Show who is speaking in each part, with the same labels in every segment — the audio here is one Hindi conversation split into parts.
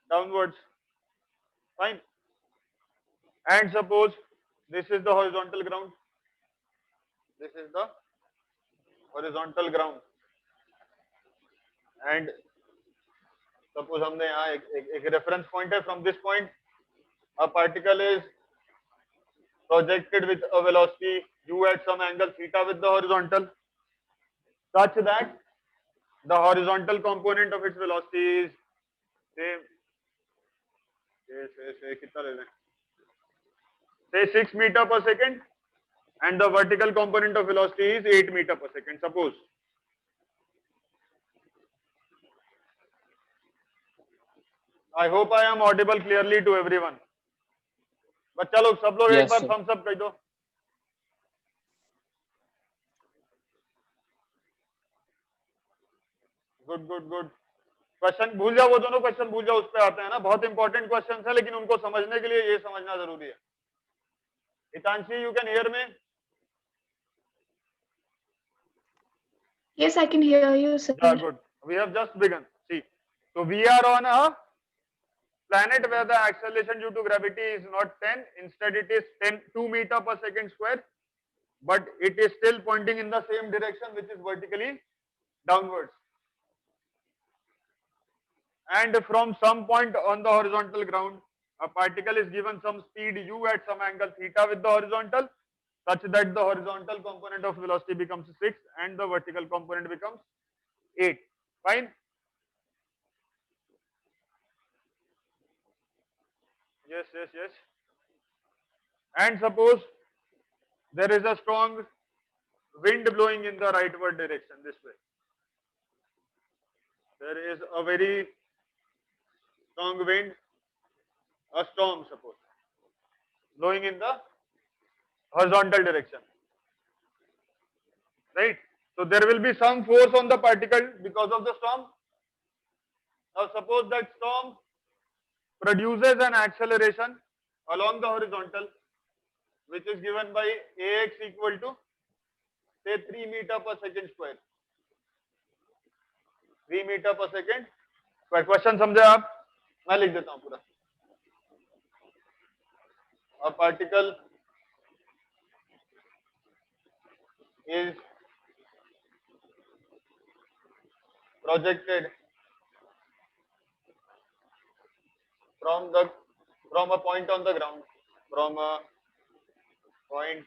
Speaker 1: downwards. Fine. And suppose this is the horizontal ground. This is the horizontal ground. And suppose हमने यहाँ एक reference point है. From this point, a particle is projected with a velocity u at some angle theta with the horizontal, such that the horizontal component of its velocity is say कितना ले लें, say 6 meter per second, and the vertical component of velocity is 8 meter per second. Suppose I hope I am audible clearly to everyone. बच्चा लोग सब लोग एक बार thumbs up कह दो. Good good good. क्वेश्चन भूल जाओ, वो दोनों क्वेश्चन भूल जाओ, उस पे आते हैं ना. बहुत इंपॉर्टेंट क्वेश्चन है, लेकिन उनको समझने के लिए ये समझना जरूरी है. Hitanshi, you can hear me?
Speaker 2: Yes, I can hear you, sir.
Speaker 1: Yeah, good. We have just begun. See, so we are on a planet where the acceleration due to gravity is not 10, instead it is 2 meter per second square, but it is still pointing in the same direction, which is vertically downwards. And from some point on the horizontal ground, a particle is given some speed u at some angle theta with the horizontal, such that the horizontal component of velocity becomes 6 and the vertical component becomes 8. Fine. Yes, yes, yes. And suppose there is a strong wind blowing in the rightward direction, this way. There is a very strong wind, a storm suppose, blowing in the horizontal direction. Right? So there will be some force on the particle because of the storm. Now suppose that storm produces an acceleration along the horizontal, which is given by ax equal to say 3 meter per second square. 3 meter per second square. Question समझे आप? मैं लिख देता हूं पूरा. A particle is projected from a point on the ground, from a point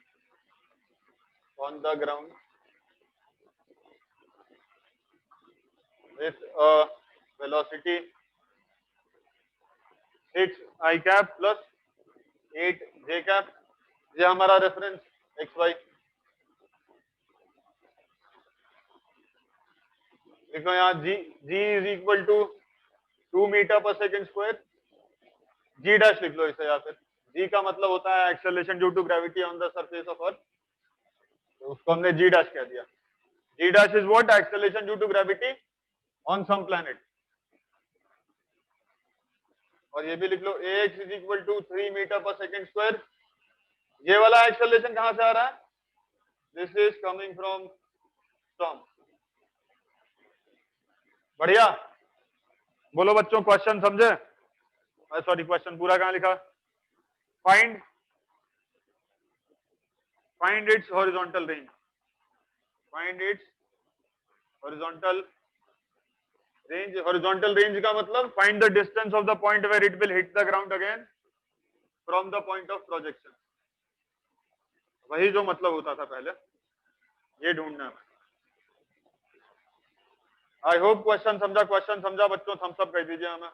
Speaker 1: on the ground with a velocity 6 I cap plus 8 j cap. ये हमारा रेफरेंस xy. देखो यहाँ g is equal to 2 meter per second square. g dash लिख लो इसे, या फिर g का मतलब होता है acceleration due to gravity on the surface of earth, तो उसको हमने g dash कह दिया. g dash is what? Acceleration due to gravity on some planet. और ये भी लिख लो ax is equal to 3 meter per second square. ये वाला एक्सेलरेशन कहां से आ रहा है? This is coming from storm. बढ़िया, बोलो बच्चों, क्वेश्चन समझे? सॉरी, क्वेश्चन पूरा कहां लिखा? Find its horizontal range. Find its horizontal range. Horizontal range का मतलब find the distance of the point where it will hit the ground again from the point of projection. वही जो मतलब होता था पहले, ये ढूंढना है. आई होप क्वेश्चन समझा बच्चों. थम्स अप कह दीजिए हमें.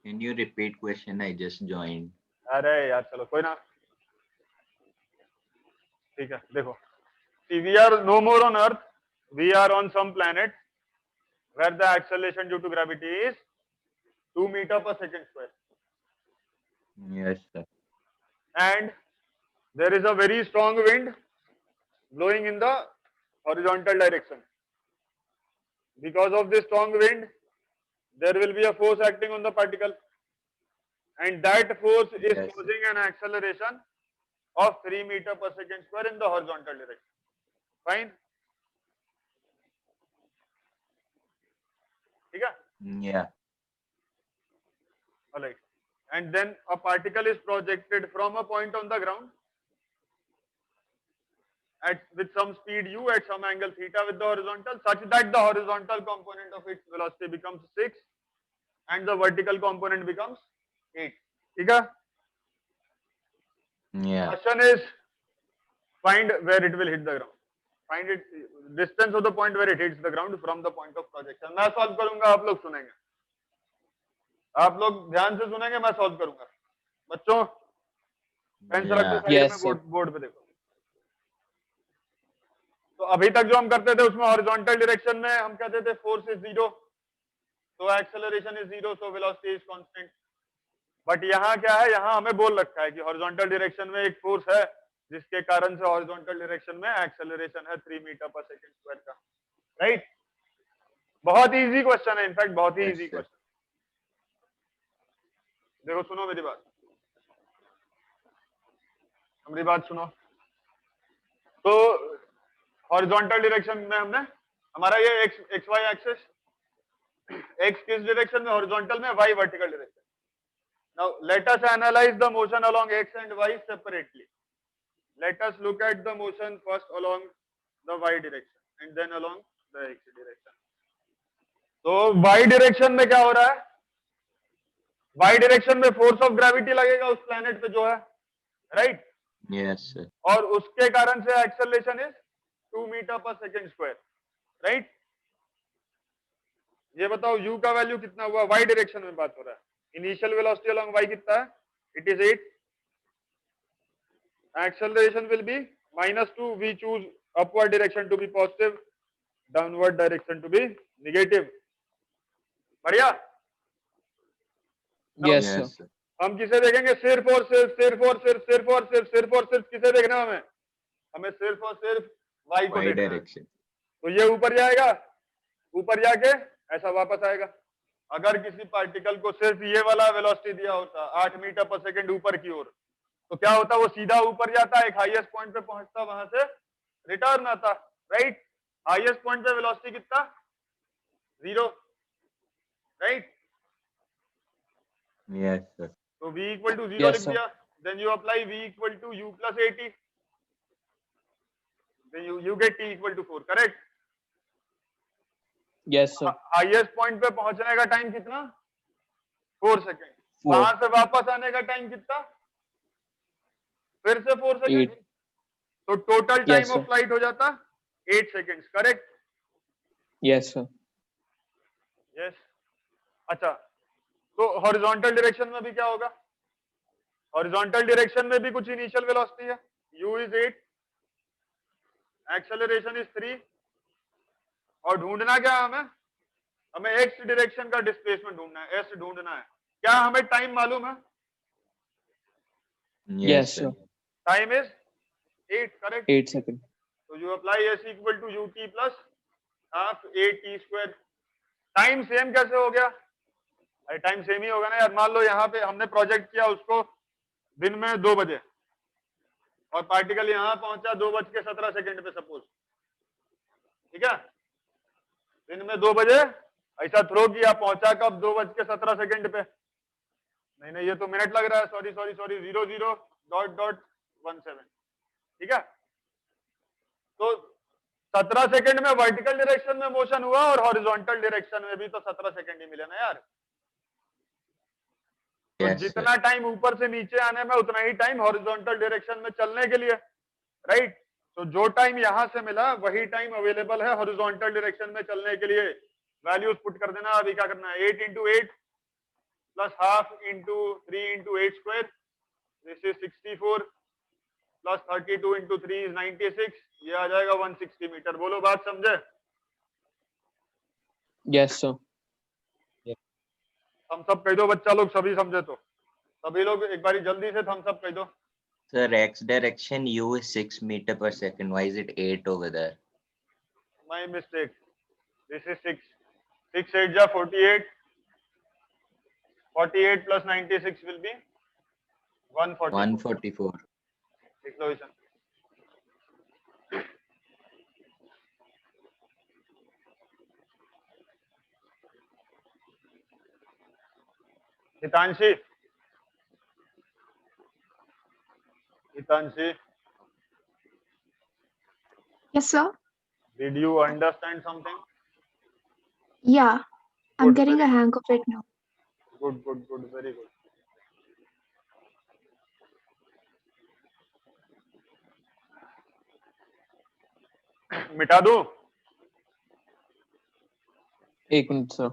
Speaker 3: Can you repeat question? I just joined.
Speaker 1: अरे यार चलो कोई ना, ठीक है. देखो, see, we are no more on earth, we are on some planet where the acceleration due to gravity is 2 meter per second square.
Speaker 3: Yes, sir.
Speaker 1: And there is a very strong wind blowing in the horizontal direction. Because of this strong wind, there will be a force acting on the particle, and that force is
Speaker 3: Yes.
Speaker 1: causing an acceleration of 3 meter per second square in the horizontal direction. Fine. ठीक है?
Speaker 3: Yeah.
Speaker 1: Alright. And then a particle is projected from a point on the ground with some speed u at some angle theta with the horizontal, such that the horizontal component of its velocity becomes 6 and the vertical component becomes 8. ठीक है?
Speaker 3: Yeah.
Speaker 1: Question is, find where it will hit the ground. Find it distance of the point where it hits the ground from the point of projection. मैं सॉल्व करूंगा, आप लोग सुनेंगे. आप लोग ध्यान से सुनेंगे, मैं सॉल्व करूंगा. बच्चों पेंसिल रख दो
Speaker 3: Yeah.
Speaker 1: साइड
Speaker 4: Yes,
Speaker 1: में, बोर्ड पे देखो. तो अभी तक जो हम करते थे उसमें हॉरिजॉन्टल डायरेक्शन में हम कहते थे फोर्स इज 0, तो acceleration is 0, so velocity is constant. But यहाँ क्या है, यहाँ हमें बोल रखा है कि हॉरिजॉन्टल डायरेक्शन में एक फोर्स है जिसके कारण से हॉरिजॉन्टल डायरेक्शन में एक्सेलरेशन है 3 मीटर पर सेकंड स्क्वायर का. राइट? बहुत इजी क्वेश्चन है, इनफैक्ट बहुत ही
Speaker 3: Yes,
Speaker 1: इजी
Speaker 3: sir.
Speaker 1: क्वेश्चन. देखो सुनो मेरी बात, हमारी बात सुनो. तो हॉरिजॉन्टल डायरेक्शन में हमने हमारा ये एक्स वाई एक्सिस, एक्स किस डायरेक्शन में, हॉरिजॉन्टल में, Y vertical direction. Now let us analyse the motion along X and Y separately. Let us look at the motion first along the Y direction and then along the X direction. तो वाई डायरेक्शन में क्या हो रहा है, वाई डायरेक्शन में फोर्स ऑफ ग्रेविटी लगेगा उस प्लेनेट पे जो है, राइट?
Speaker 3: Yes, sir.
Speaker 1: और उसके कारण से एक्सेलरेशन इज 2 मीटर पर सेकंड स्क्वायर, राइट? ये बताओ u का वैल्यू कितना हुआ, y डायरेक्शन में बात हो रहा है. इनिशियल वेलोसिटी अलोंग y कितना है, it is 8. Acceleration will be -2. We choose upward direction to be positive, downward direction to be negative. बढ़िया.
Speaker 4: yes,
Speaker 3: Yes,
Speaker 4: sir.
Speaker 3: sir.
Speaker 1: हम किसे देखेंगे, सिर्फ और सिर्फ सिर्फ और सिर्फ सिर्फ और सिर्फ सिर्फ और सिर्फ किसे देखना है हमें, हमें सिर्फ और सिर्फ y को
Speaker 3: Y
Speaker 1: देखना है.
Speaker 3: direction.
Speaker 1: तो ये ऊपर जाएगा, ऊपर जाके ऐसा वापस आएगा. अगर किसी पार्टिकल को सिर्फ ये वाला वेलोसिटी दिया होता 8 मीटर पर सेकंड ऊपर की ओर, तो क्या होता, वो सीधा ऊपर जाता, एक हाईएस्ट पॉइंट पे पहुंचता, वहां से रिटर्न आता, राइट? हाईएस्ट पॉइंट पे वेलोसिटी कितना, 0, राइट?
Speaker 3: Yes, sir.
Speaker 1: तो v इक्वल टू 0
Speaker 4: Yes,
Speaker 1: लिख
Speaker 4: sir.
Speaker 1: दिया. Then you apply v equal to u plus 80, then you get t equal to 4, correct?
Speaker 4: Yes, sir.
Speaker 1: Highest point पे पहुंचने का टाइम कितना, 4 सेकेंड.
Speaker 4: 4.
Speaker 1: वहां से वापस आने का टाइम कितना, फिर से 4 सेकेंड.
Speaker 4: 8.
Speaker 1: तो total
Speaker 4: Yes,
Speaker 1: time
Speaker 4: sir.
Speaker 1: Of flight हो जाता 8 seconds, correct?
Speaker 4: Yes, sir.
Speaker 1: Yes. अच्छा, तो हॉरिजॉन्टल डायरेक्शन में भी क्या होगा, हॉरिजॉन्टल डायरेक्शन में भी कुछ इनिशियल वेलोसिटी है, u इज 8, एक्सेलरेशन इज 3, और ढूंढना क्या है हमें, हमें x डायरेक्शन का डिस्प्लेसमेंट ढूंढना है, s ढूंढना है. क्या हमें टाइम मालूम है,
Speaker 4: Yes, sir.
Speaker 1: Time is 8, correct?
Speaker 4: 8 seconds.
Speaker 1: तो you apply s equal to ut plus half 8t square. Time same कैसे हो गया, अरे टाइम सेम ही होगा ना यार. मान लो यहाँ पे हमने प्रोजेक्ट किया उसको दिन में 2 बजे, और पार्टिकल यहाँ पहुंचा 2:17 पे सपोज, ठीक है? दिन में 2 बजे ऐसा थ्रो किया, पहुंचा कब, 2:17 पे. नहीं ये तो मिनट लग रहा है, सॉरी 00.17, ठीक है? तो 17 सेकंड में वर्टिकल डायरेक्शन में मोशन हुआ, और हॉरिजॉन्टल डायरेक्शन में भी तो 17 सेकंड ही मिले ना यार. तो
Speaker 3: Yes, sir.
Speaker 1: जितना टाइम ऊपर से नीचे आने में, उतना ही टाइम हॉरिजॉन्टल डायरेक्शन में चलने के लिए, राइट? तो जो टाइम यहां से मिला वही टाइम अवेलेबल है हॉरिजॉन्टल डायरेक्शन में चलने के लिए. वैल्यूज पुट कर देना. अभी क्या करना है, 8 × 8 plus half into 3 × 8 square, this is 64, plus 32 × 3 is 96, ये आ जाएगा 160 मीटर. बोलो बात समझे?
Speaker 4: Yes, sir.
Speaker 1: हम सब कह दो बच्चा लोग, सभी समझे तो सभी लोग एक बारी जल्दी से हम सब कह दो.
Speaker 3: Sir, x direction u is 6 meter per second. Why is it 8 over there?
Speaker 1: My mistake. This is 6. 6 8 ja 48. 48 plus 96 will be 144.
Speaker 3: 144.
Speaker 1: Equation. Hitanshi. Hitanshi,
Speaker 2: Yes, sir.
Speaker 1: did you understand something?
Speaker 2: Yeah, I'm
Speaker 1: Good,
Speaker 2: getting a
Speaker 1: very
Speaker 2: hang of it now.
Speaker 1: good, good, good, very good. मिटा दूं?
Speaker 4: एक minute sir.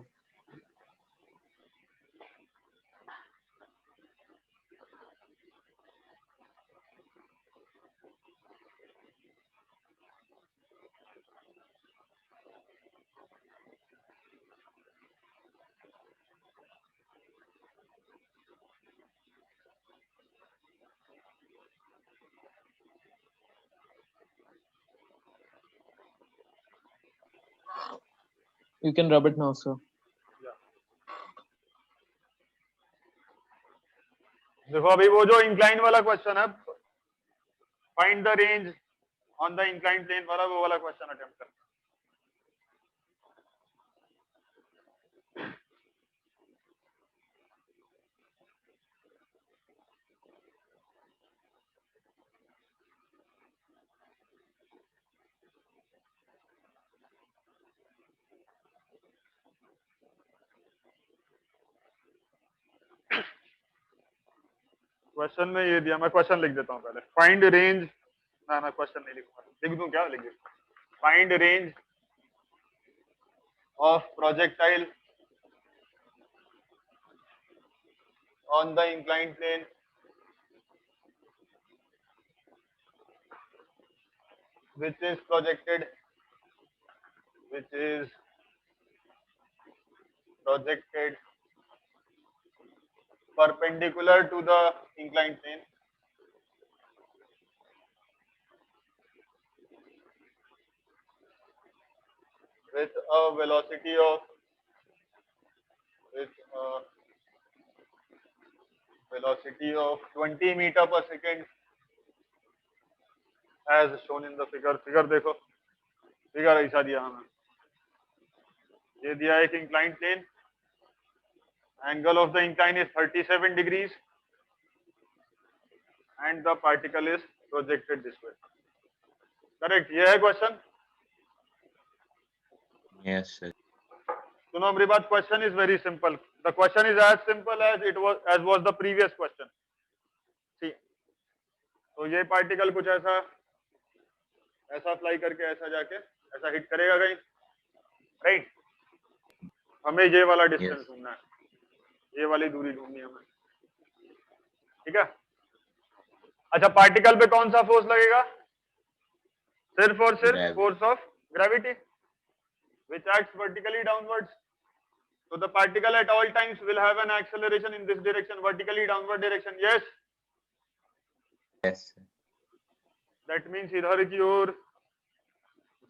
Speaker 4: You can rub it now, sir.
Speaker 1: देखो अभी वो जो इंक्लाइन वाला क्वेश्चन है, find the range on the incline plane वाला, वो वाला क्वेश्चन अटेम्प्ट कर. क्वेश्चन में ये दिया, मैं क्वेश्चन लिख देता हूँ पहले. फाइंड रेंज, ना ना क्वेश्चन नहीं लिखूंगा, लिख दूं क्या, लिख दूं. Find range of projectile on the incline plane which is projected perpendicular to the inclined plane with a velocity of 20 meter per second as shown in the figure. Figure देखो, फिगर ऐसा दिया हमें, ये दिया एक inclined plane, angle of the incline is 37 degrees and the particle is projected this way. Correct, ये है क्वेश्चन.
Speaker 3: Yes, sir.
Speaker 1: सुनो मेरी बात, question is very simple. The question is as simple as was the previous question. ठीक, तो ये पार्टिकल कुछ ऐसा ऐसा फ्लाई करके ऐसा जाके ऐसा हिट करेगा कहीं, राइट. हमें ये वाला डिस्टेंस
Speaker 3: Yes.
Speaker 1: ढूंढना है, ये वाली दूरी ढूंढनी है हमें. ठीक है. अच्छा, पार्टिकल पे कौन सा फोर्स लगेगा? सिर्फ और सिर्फ
Speaker 3: Gravity.
Speaker 1: Force of gravity which acts vertically downwards. So the particle at all times will have an acceleration in this direction, vertically downward direction. Yes,
Speaker 3: Yes, sir.
Speaker 1: that means इधर की ओर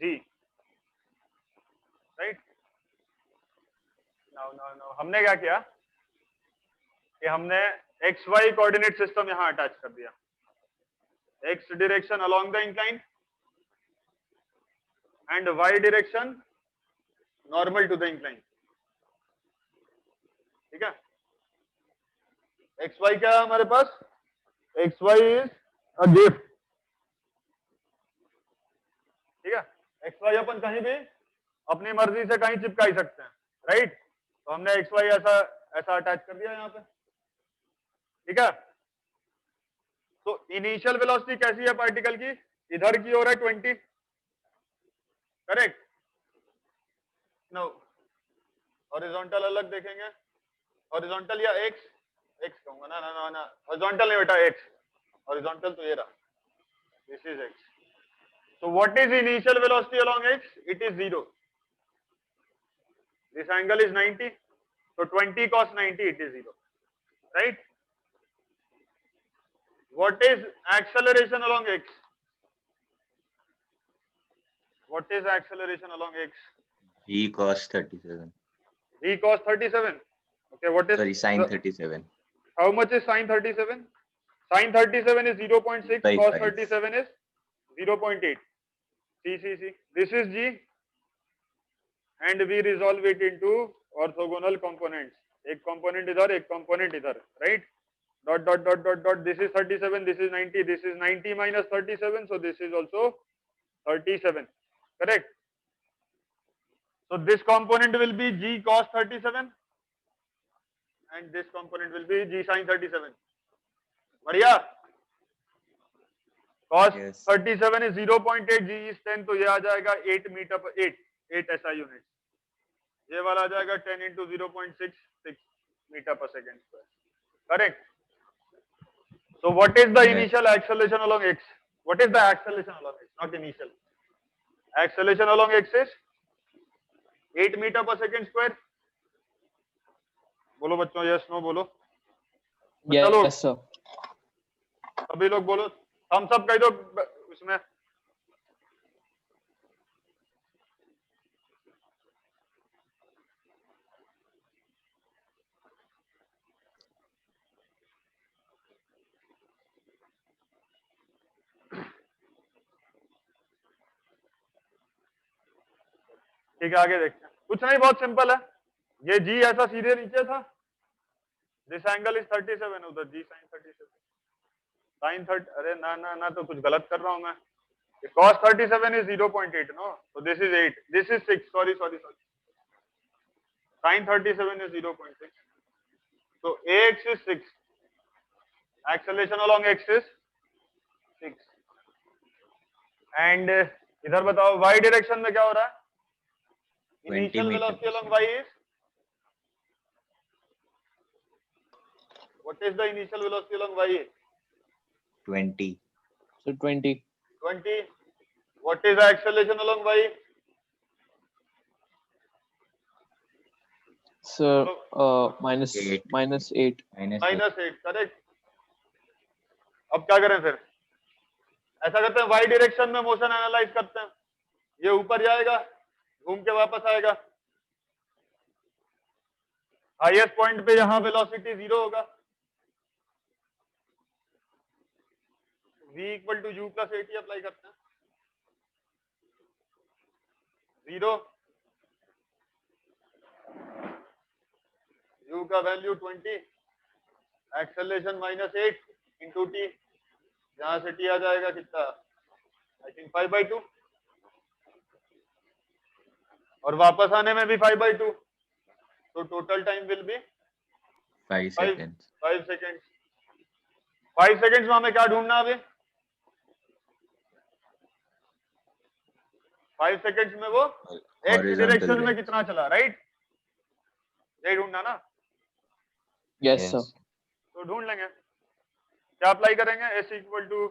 Speaker 1: g, right? Now हमने क्या किया कि हमने x y कोऑर्डिनेट सिस्टम यहां अटैच कर दिया. x direction along the incline and y direction normal to the incline. ठीक है. xy क्या है हमारे पास? xy is a gift. ठीक है. xy अपन कहीं भी अपनी मर्जी से कहीं चिपका ही सकते हैं, राइट. तो हमने xy ऐसा ऐसा अटैच कर दिया यहाँ पे. ठीक है. तो इनिशियल वेलोसिटी कैसी है पार्टिकल की? इधर की ओर है 20. करेक्ट. नो, हॉरिजॉन्टल अलग देखेंगे. हॉरिजॉन्टल या x, x कहूंगा ना ना ना ना, हॉरिजॉन्टल नहीं बेटा, x. हॉरिजॉन्टल तो ये रहा, this is x. So what is initial velocity along x? It is 0. This angle is 90. So 20 cos 90, it is 0. Right? What is acceleration along x? What is acceleration along x?
Speaker 3: G cos 37.
Speaker 1: V cos 37. Okay, what is
Speaker 3: Sorry, sin 37.
Speaker 1: how much is sin 37? Sin 37 is 0.6,
Speaker 3: By
Speaker 1: cos
Speaker 3: 5.
Speaker 1: 37 is 0.8. See. This is g and we resolve it into orthogonal components. एक कंपोनेंट इधर, एक कंपोनेंट इधर, right? Dot dot dot dot dot. This is 37. This is 90. This is 90 minus 37. So this is also 37. Correct. So this component will be g cos 37, and this component will be g sin 37. बढ़िया. Cos
Speaker 3: Yes.
Speaker 1: 37 is 0.8, g is 10, तो ये आ जाएगा 8 मीटर पर 8 SI यूनिट. ये वाला आ जाएगा 10 into 0.66 metre per second square. Correct. So what is the
Speaker 3: Yes.
Speaker 1: initial acceleration along x? What is the acceleration along x? Not initial. Acceleration along x is 8 meter per second square. बोलो बच्चों, yes no बोलो. चलो
Speaker 4: Yes, sir.
Speaker 1: सभी लोग बोलो. हम सब कह दो उसमें. ठीक है, आगे देखते हैं. कुछ नहीं, बहुत सिंपल है. ये g ऐसा सीधे नीचे था. दिस एंगल इज 37, उधर g sin 37. sin 30, अरे ना ना ना, तो कुछ गलत कर रहा हूं मैं. cos 37 is 0.8, no? So this is 8. This is 6. Sorry. Sin 37 is 0.6. So ax is 6. Acceleration along x is 6. And इधर बताओ y डायरेक्शन में क्या हो रहा है?
Speaker 3: 20
Speaker 1: Initial
Speaker 3: meter
Speaker 1: velocity
Speaker 3: per
Speaker 1: along
Speaker 3: second.
Speaker 1: y is? What is the initial velocity along y?
Speaker 3: 20.
Speaker 4: So 20.
Speaker 1: 20. What is the acceleration along y?
Speaker 4: Sir, minus
Speaker 3: 8.
Speaker 4: minus 8.
Speaker 3: Minus 8.
Speaker 1: Minus 8. Correct. अब क्या करें फिर? ऐसा करते हैं, y डायरेक्शन में मोशन एनालाइज करते हैं. ये ऊपर जाएगा, घूम के वापस आएगा. हाईएस्ट पॉइंट पे यहां वेलोसिटी 0 होगा. v equal to u plus 80 apply करते हैं. 0, u का वैल्यू 20, एक्सेलरेशन -8 इंटू t. यहां से t आ जाएगा कितना? I think 5/2. और वापस आने में भी 5/2. तो total time will be
Speaker 3: 5 seconds.
Speaker 1: 5 seconds. 5 seconds में हमें क्या ढूंढना अभी? 5 सेकेंड्स में वो एक्स
Speaker 3: Horizontal
Speaker 1: डायरेक्शन में
Speaker 3: range.
Speaker 1: कितना चला, राइट? यही ढूंढना ना.
Speaker 4: Yes,
Speaker 3: Yes.
Speaker 4: sir.
Speaker 1: तो ढूंढ लेंगे. क्या अप्लाई करेंगे? s equal to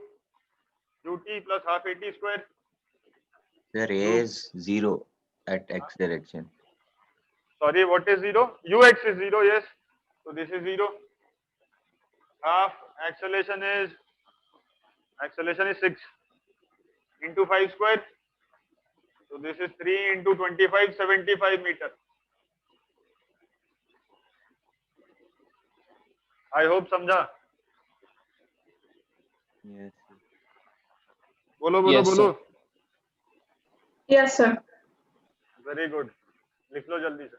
Speaker 1: ut plus half 80 square.
Speaker 3: Sir, A is 0 at x direction.
Speaker 1: Sorry, what is 0? ux is 0, yes. So this is 0. Half acceleration is 6 into 5 square. So this is 3 into 25, 75 meter. I hope समझा.
Speaker 3: Yes.
Speaker 1: बोलो
Speaker 4: Yes,
Speaker 1: बोलो.
Speaker 4: sir.
Speaker 2: Yes, sir.
Speaker 1: Very good. लिख लो जल्दी से.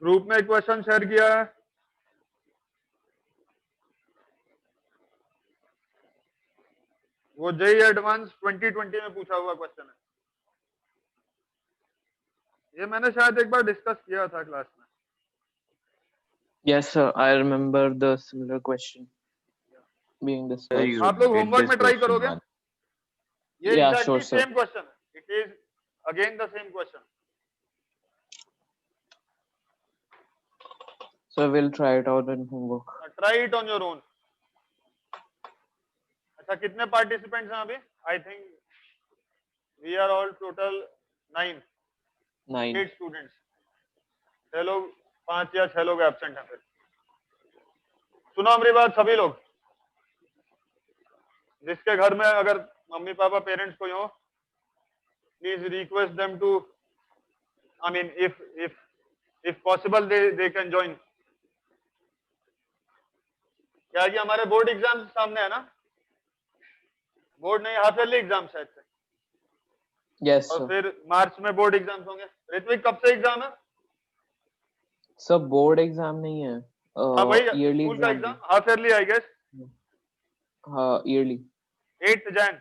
Speaker 1: ग्रुप में एक क्वेश्चन शेयर किया है. वो जेई एडवांस 2020 में पूछा हुआ क्वेश्चन है. ये मैंने शायद एक बार डिस्कस किया था क्लास में.
Speaker 4: Yes, sir. I remember the similar question being
Speaker 3: Sir,
Speaker 4: discussed.
Speaker 3: you
Speaker 1: आप लोग
Speaker 3: did
Speaker 1: होमवर्क
Speaker 3: this
Speaker 1: में ट्राई
Speaker 3: question
Speaker 1: करोगे?
Speaker 3: once.
Speaker 1: ये
Speaker 4: Yeah,
Speaker 1: exactly
Speaker 4: sure, sir.
Speaker 1: Same question. It is again the same question.
Speaker 4: So we'll try it out in homework.
Speaker 1: Try it on your own. अच्छा, कितने पार्टिसिपेंट्स हैं अभी? I think we are all total 9
Speaker 4: 9.
Speaker 1: Students. 6 लोग, 5 या 6 लोग एब्सेंट हैं. फिर सुनो हमारी बात सभी लोग. जिसके घर में अगर मम्मी पापा पेरेंट्स कोई हो, please request them to I mean, if possible, they can join. क्या कि हमारे बोर्ड एग्जाम सामने है ना, बोर्ड नहीं हाफ ईयरली एग्जाम शायद से,
Speaker 4: Yes,
Speaker 1: और
Speaker 4: sir.
Speaker 1: फिर मार्च में बोर्ड एग्जाम्स होंगे. ऋत्विक कब से एग्जाम है?
Speaker 4: Sir, board exam नहीं है.
Speaker 1: हाँ भाई,
Speaker 4: Yearly
Speaker 1: स्कूल का
Speaker 4: exam.
Speaker 1: Exam half yearly I guess.
Speaker 4: हाँ, yearly.
Speaker 1: 8th Jan.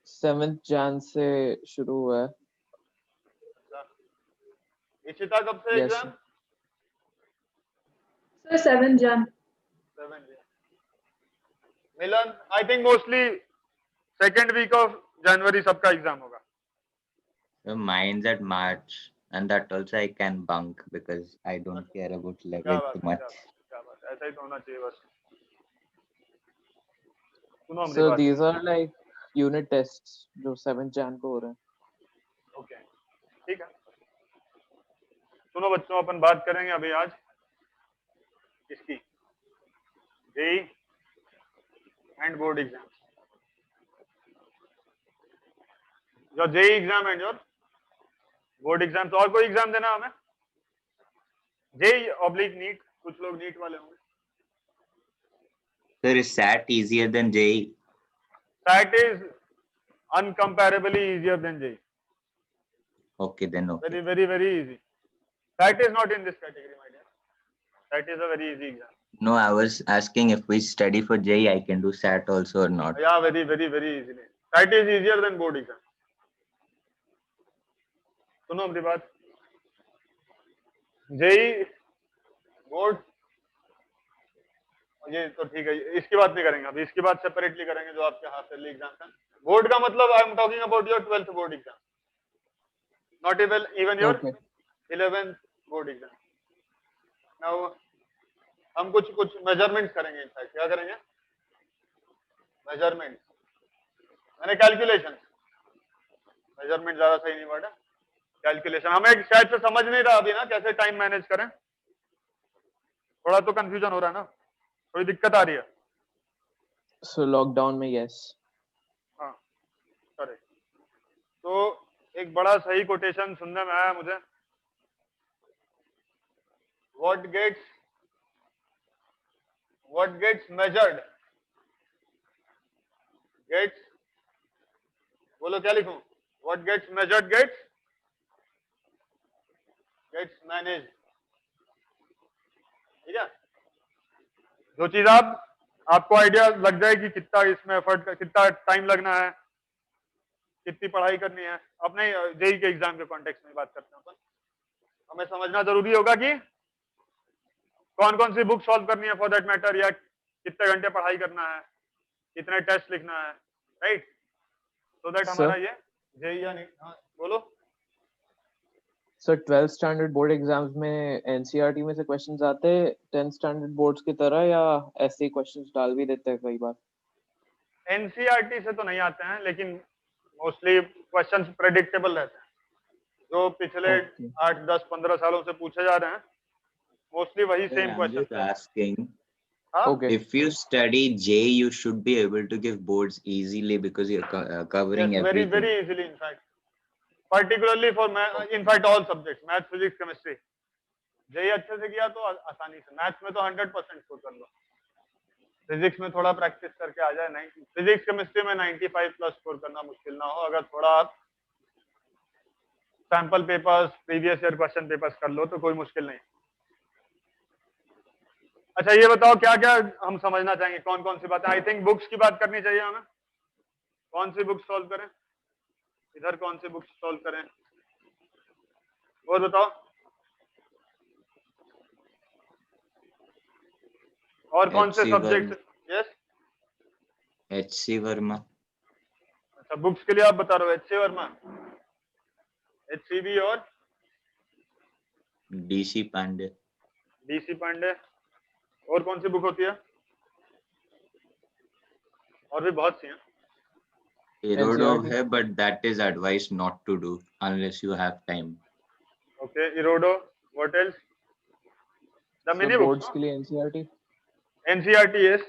Speaker 4: 7th Jan से शुरू हुआ है.
Speaker 1: इशिता कब से
Speaker 4: Yes,
Speaker 1: exam?
Speaker 4: sir.
Speaker 2: Sir, 7th Jan.
Speaker 1: 7 Jan. Milan, I think mostly second week of January सबका एग्जाम होगा.
Speaker 3: So mine's at March, and that also I can bunk because I don't care about
Speaker 1: क्या
Speaker 3: level
Speaker 1: बात
Speaker 3: too
Speaker 1: है,
Speaker 3: much.
Speaker 1: क्या बात है, ऐसा ही तो होना चाहिए बस. सुनो हमारी
Speaker 4: So
Speaker 1: बात.
Speaker 4: these are like unit tests जो 7th Jan को हो रहे हैं.
Speaker 1: ओके, ठीक है. सुनो बच्चों, अपन बात करेंगे अभी आज इसकी JEE and board exam. Your JEE exam and your board exam. तो और कोई एग्जाम देना हमें? जेई ऑब्लिक नीट, कुछ लोग नीट वाले होंगे.
Speaker 3: Sir, is SAT easier than JEE?
Speaker 1: SAT is uncomparably easier than JEE.
Speaker 3: Okay, then okay.
Speaker 1: Very, very, very easy. SAT is not in this category, my dear. SAT is a very easy exam.
Speaker 3: No, I was asking if we study for JEE, I can do SAT also or not.
Speaker 1: Yeah, very, very, very easily. SAT is easier than board exam. सुनो अपनी बात. जेई बोर्ड ये तो ठीक है, इसकी बात नहीं करेंगे अभी, इसकी बात सेपरेटली करेंगे जो आपके हाफ ईयरली एग्जाम है. बोर्ड का मतलब I am talking about your 12th board exam, not even your
Speaker 4: Okay.
Speaker 1: 11th board exam. Now हम कुछ मेजरमेंट्स करेंगे. इनफैक्ट क्या करेंगे? मेजरमेंट मैंने कैलकुलेशन. मेजरमेंट ज्यादा सही नहीं वर्ड है, कैलकुलेशन. हमें शायद से समझ नहीं रहा अभी ना कैसे टाइम मैनेज करें. थोड़ा तो कंफ्यूजन हो रहा है ना, थोड़ी दिक्कत आ रही है.
Speaker 4: So lockdown में yes.
Speaker 1: हाँ करेक्ट. तो एक बड़ा सही कोटेशन सुनने में आया मुझे. what gets measured gets, बोलो क्या लिखूं? what gets measured gets managed. ठीक है. जो चीज आपको आइडिया लग जाए कि कितना इसमें एफर्ट, कितना टाइम लगना है, कितनी पढ़ाई करनी है. अपने जेई के एग्जाम के कॉन्टेक्स्ट में बात करते हैं अपन. हमें समझना जरूरी होगा कि कौन कौन सी बुक सॉल्व करनी है फॉर दैट मैटर, या कितने घंटे पढ़ाई करना है, कितने टेस्ट लिखना है, राइट? सो दैट हमारा ये जेई या नहीं. हाँ बोलो.
Speaker 4: Sir 12th standard board exams में एनसीईआरटी में से क्वेश्चंस आते हैं 10th स्टैंडर्ड बोर्ड्स की तरह, या ऐसे ही क्वेश्चंस डाल भी देते हैं कई बार?
Speaker 1: एनसीईआरटी से तो नहीं आते हैं, लेकिन मोस्टली क्वेश्चंस प्रेडिक्टेबल रहते हैं. जो पिछले 8, 10, 15 सालों से पूछे जा रहे हैं, मोस्टली वही
Speaker 3: Sir,
Speaker 1: same
Speaker 3: I'm
Speaker 1: question.
Speaker 3: just asking,
Speaker 4: Okay.
Speaker 3: if you study JEE, you should be able to give boards easily because you're covering
Speaker 1: Yes, very,
Speaker 3: everything.
Speaker 1: very easily, in fact. Particularly for in fact all subjects, math, physics, chemistry. JEE अच्छे से किया तो आसानी से. मैथ्स में तो 100% स्कोर कर लो. फिजिक्स में थोड़ा प्रैक्टिस करके आ जाए. 90, फिजिक्स केमिस्ट्री में 95 प्लस स्कोर करना मुश्किल ना हो. अगर थोड़ा आप sample papers, previous year question papers कर लो तो कोई मुश्किल नहीं. अच्छा ये बताओ क्या क्या हम समझना चाहेंगे, कौन कौन सी बातें. आई थिंक बुक्स की बात करनी चाहिए हमें. कौन सी बुक्स सॉल्व करें, इधर कौन सी बुक्स सॉल्व करें, और बताओ. और कौन से
Speaker 3: HC
Speaker 1: subject? Yes.
Speaker 3: HC Verma.
Speaker 1: अच्छा बुक्स के लिए आप बता रहे हो एचसी वर्मा, एचसीबी और
Speaker 3: DC पांडे.
Speaker 1: डीसी पांडे. और कौन सी बुक होती है? और भी बहुत सी हैं.
Speaker 3: Erodo
Speaker 4: NCERT.
Speaker 3: है, but that is advised not to do unless you have time.
Speaker 1: Okay, इरोडो. What else? The mini
Speaker 4: boards
Speaker 1: books.
Speaker 4: के लिए NCERT.
Speaker 1: NCERT. Yes.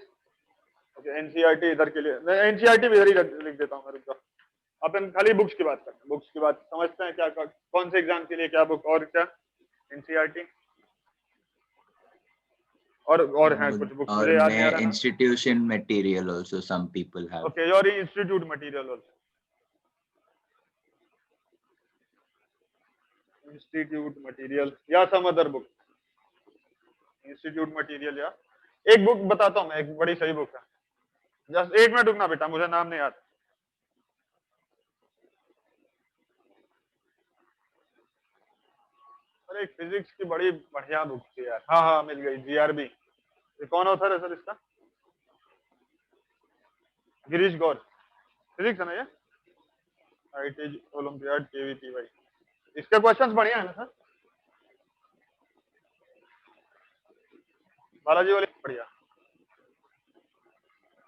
Speaker 1: Okay, NCERT इधर के लिए. मैं एनसीईआरटी भी इधर ही लिख देता हूं. मैं रुक जाओ. अपन खाली बुक्स की बात करते हैं, बुक्स की बात समझते हैं क्या कौन से एग्जाम के लिए क्या बुक और क्या एनसीईआरटी और हैं कुछ बुक्स मुझे
Speaker 3: और
Speaker 1: याद नहीं आ
Speaker 3: मैं
Speaker 1: रहा ना.
Speaker 3: institution material also some people have.
Speaker 1: Okay, your institute material also. Institute material या some other book. Institute material या एक बुक बताता हूँ मैं, एक बड़ी सही बुक है. जस्ट एक मिनट रुकना बेटा, मुझे नाम नहीं याद. अरे एक फिजिक्स की बड़ी बढ़िया बुक थी यार. हाँ हाँ मिल गई, जीआरबी. ये कौन ऑथर है सर इसका? गिरीश गौर. फिजिक्स है ना ये? IT olympiad KVPY. इसके क्वेश्चंस बढ़िया है ना सर? बालाजी वाली बढ़िया.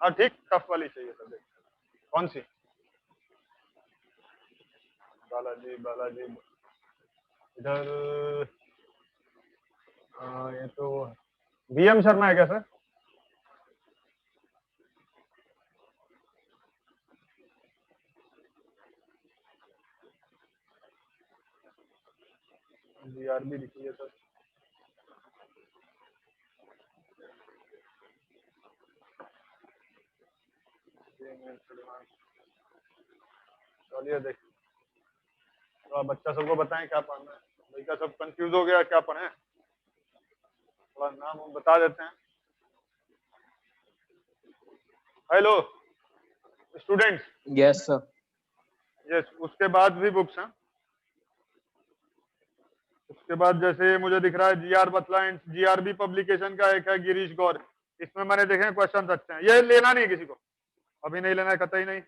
Speaker 1: हाँ ठीक, टफ वाली चाहिए सर. देख कौन सी? बालाजी बालाजी इधर ये तो बीएम शर्मा है क्या सर? जीआरबी लिखी है सर. चलिए देख, तो आप बच्चा सबको बताएं क्या पढ़ना है. भाई का सब कंफ्यूज हो गया क्या पढ़े, थोड़ा नाम हम बता देते हैं. Hello students.
Speaker 4: Yes, sir.
Speaker 1: Yes, उसके बाद भी बुक्स हैं. उसके बाद जैसे मुझे दिख रहा है जीआर बतला एंड जीआरबी पब्लिकेशन का एक है गिरीश गौर. इसमें मैंने देखे क्वेश्चन अच्छे हैं. ये लेना नहीं किसी को, अभी नहीं लेना है, कतई नहीं.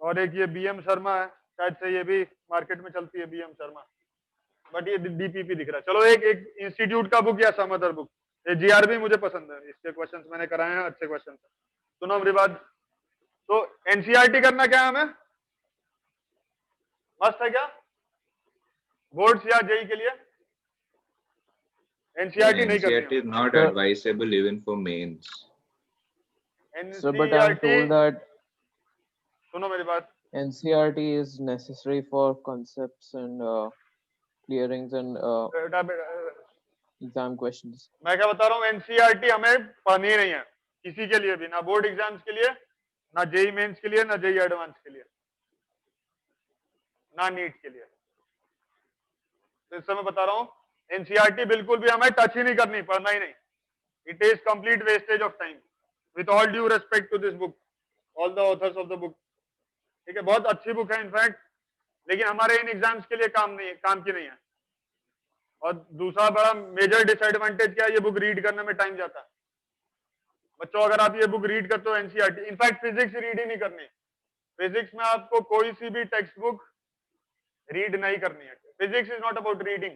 Speaker 1: और एक ये बीएम शर्मा है, शायद से ये भी मार्केट में चलती है बीएम शर्मा, बट ये डीपीपी दिख रहा है. चलो एक एक इंस्टीट्यूट का बुक या सम अदर बुक. ये जीआरबी मुझे पसंद है, इसके क्वेश्चंस मैंने कराए हैं, अच्छे क्वेश्चन. सुनो मेरी बात, तो एनसीईआरटी करना क्या है हमें? मस्त है क्या बोर्ड्स या जेई के लिए? एनसीईआरटी नहीं करनी
Speaker 3: NCERT is not
Speaker 4: Sir.
Speaker 3: advisable even for mains.
Speaker 4: So, but I'm
Speaker 1: NCERT.
Speaker 4: told that
Speaker 1: सुनो मेरी बात,
Speaker 4: NCERT is necessary for concepts and clearings and exam questions.
Speaker 1: मैं क्या बता रहा हूँ, एनसीईआरटी हमें पढ़नी नहीं है किसी के लिए भी, ना बोर्ड एग्जाम्स के लिए, ना जेई मेंस के लिए, ना जेई एडवांस के लिए, ना नीट के लिए. तो इस समय बता रहा हूँ एनसीईआरटी बिल्कुल भी हमें टच ही नहीं करनी, पढ़ना ही नहीं. It is complete wastage of time with all due respect to this book, all the authors of the book. ठीक है, बहुत अच्छी बुक है इनफैक्ट, लेकिन हमारे इन एग्जाम्स के लिए काम की नहीं है. और दूसरा बड़ा मेजर डिसएडवांटेज क्या है, ये बुक रीड करने में टाइम जाता है. बच्चों अगर आप ये बुक रीड करते हो एनसीईआरटी, इनफैक्ट फिजिक्स रीड ही नहीं करनी. फिजिक्स में आपको कोई सी भी टेक्स्ट बुक रीड नहीं करनी है. Physics is not about reading.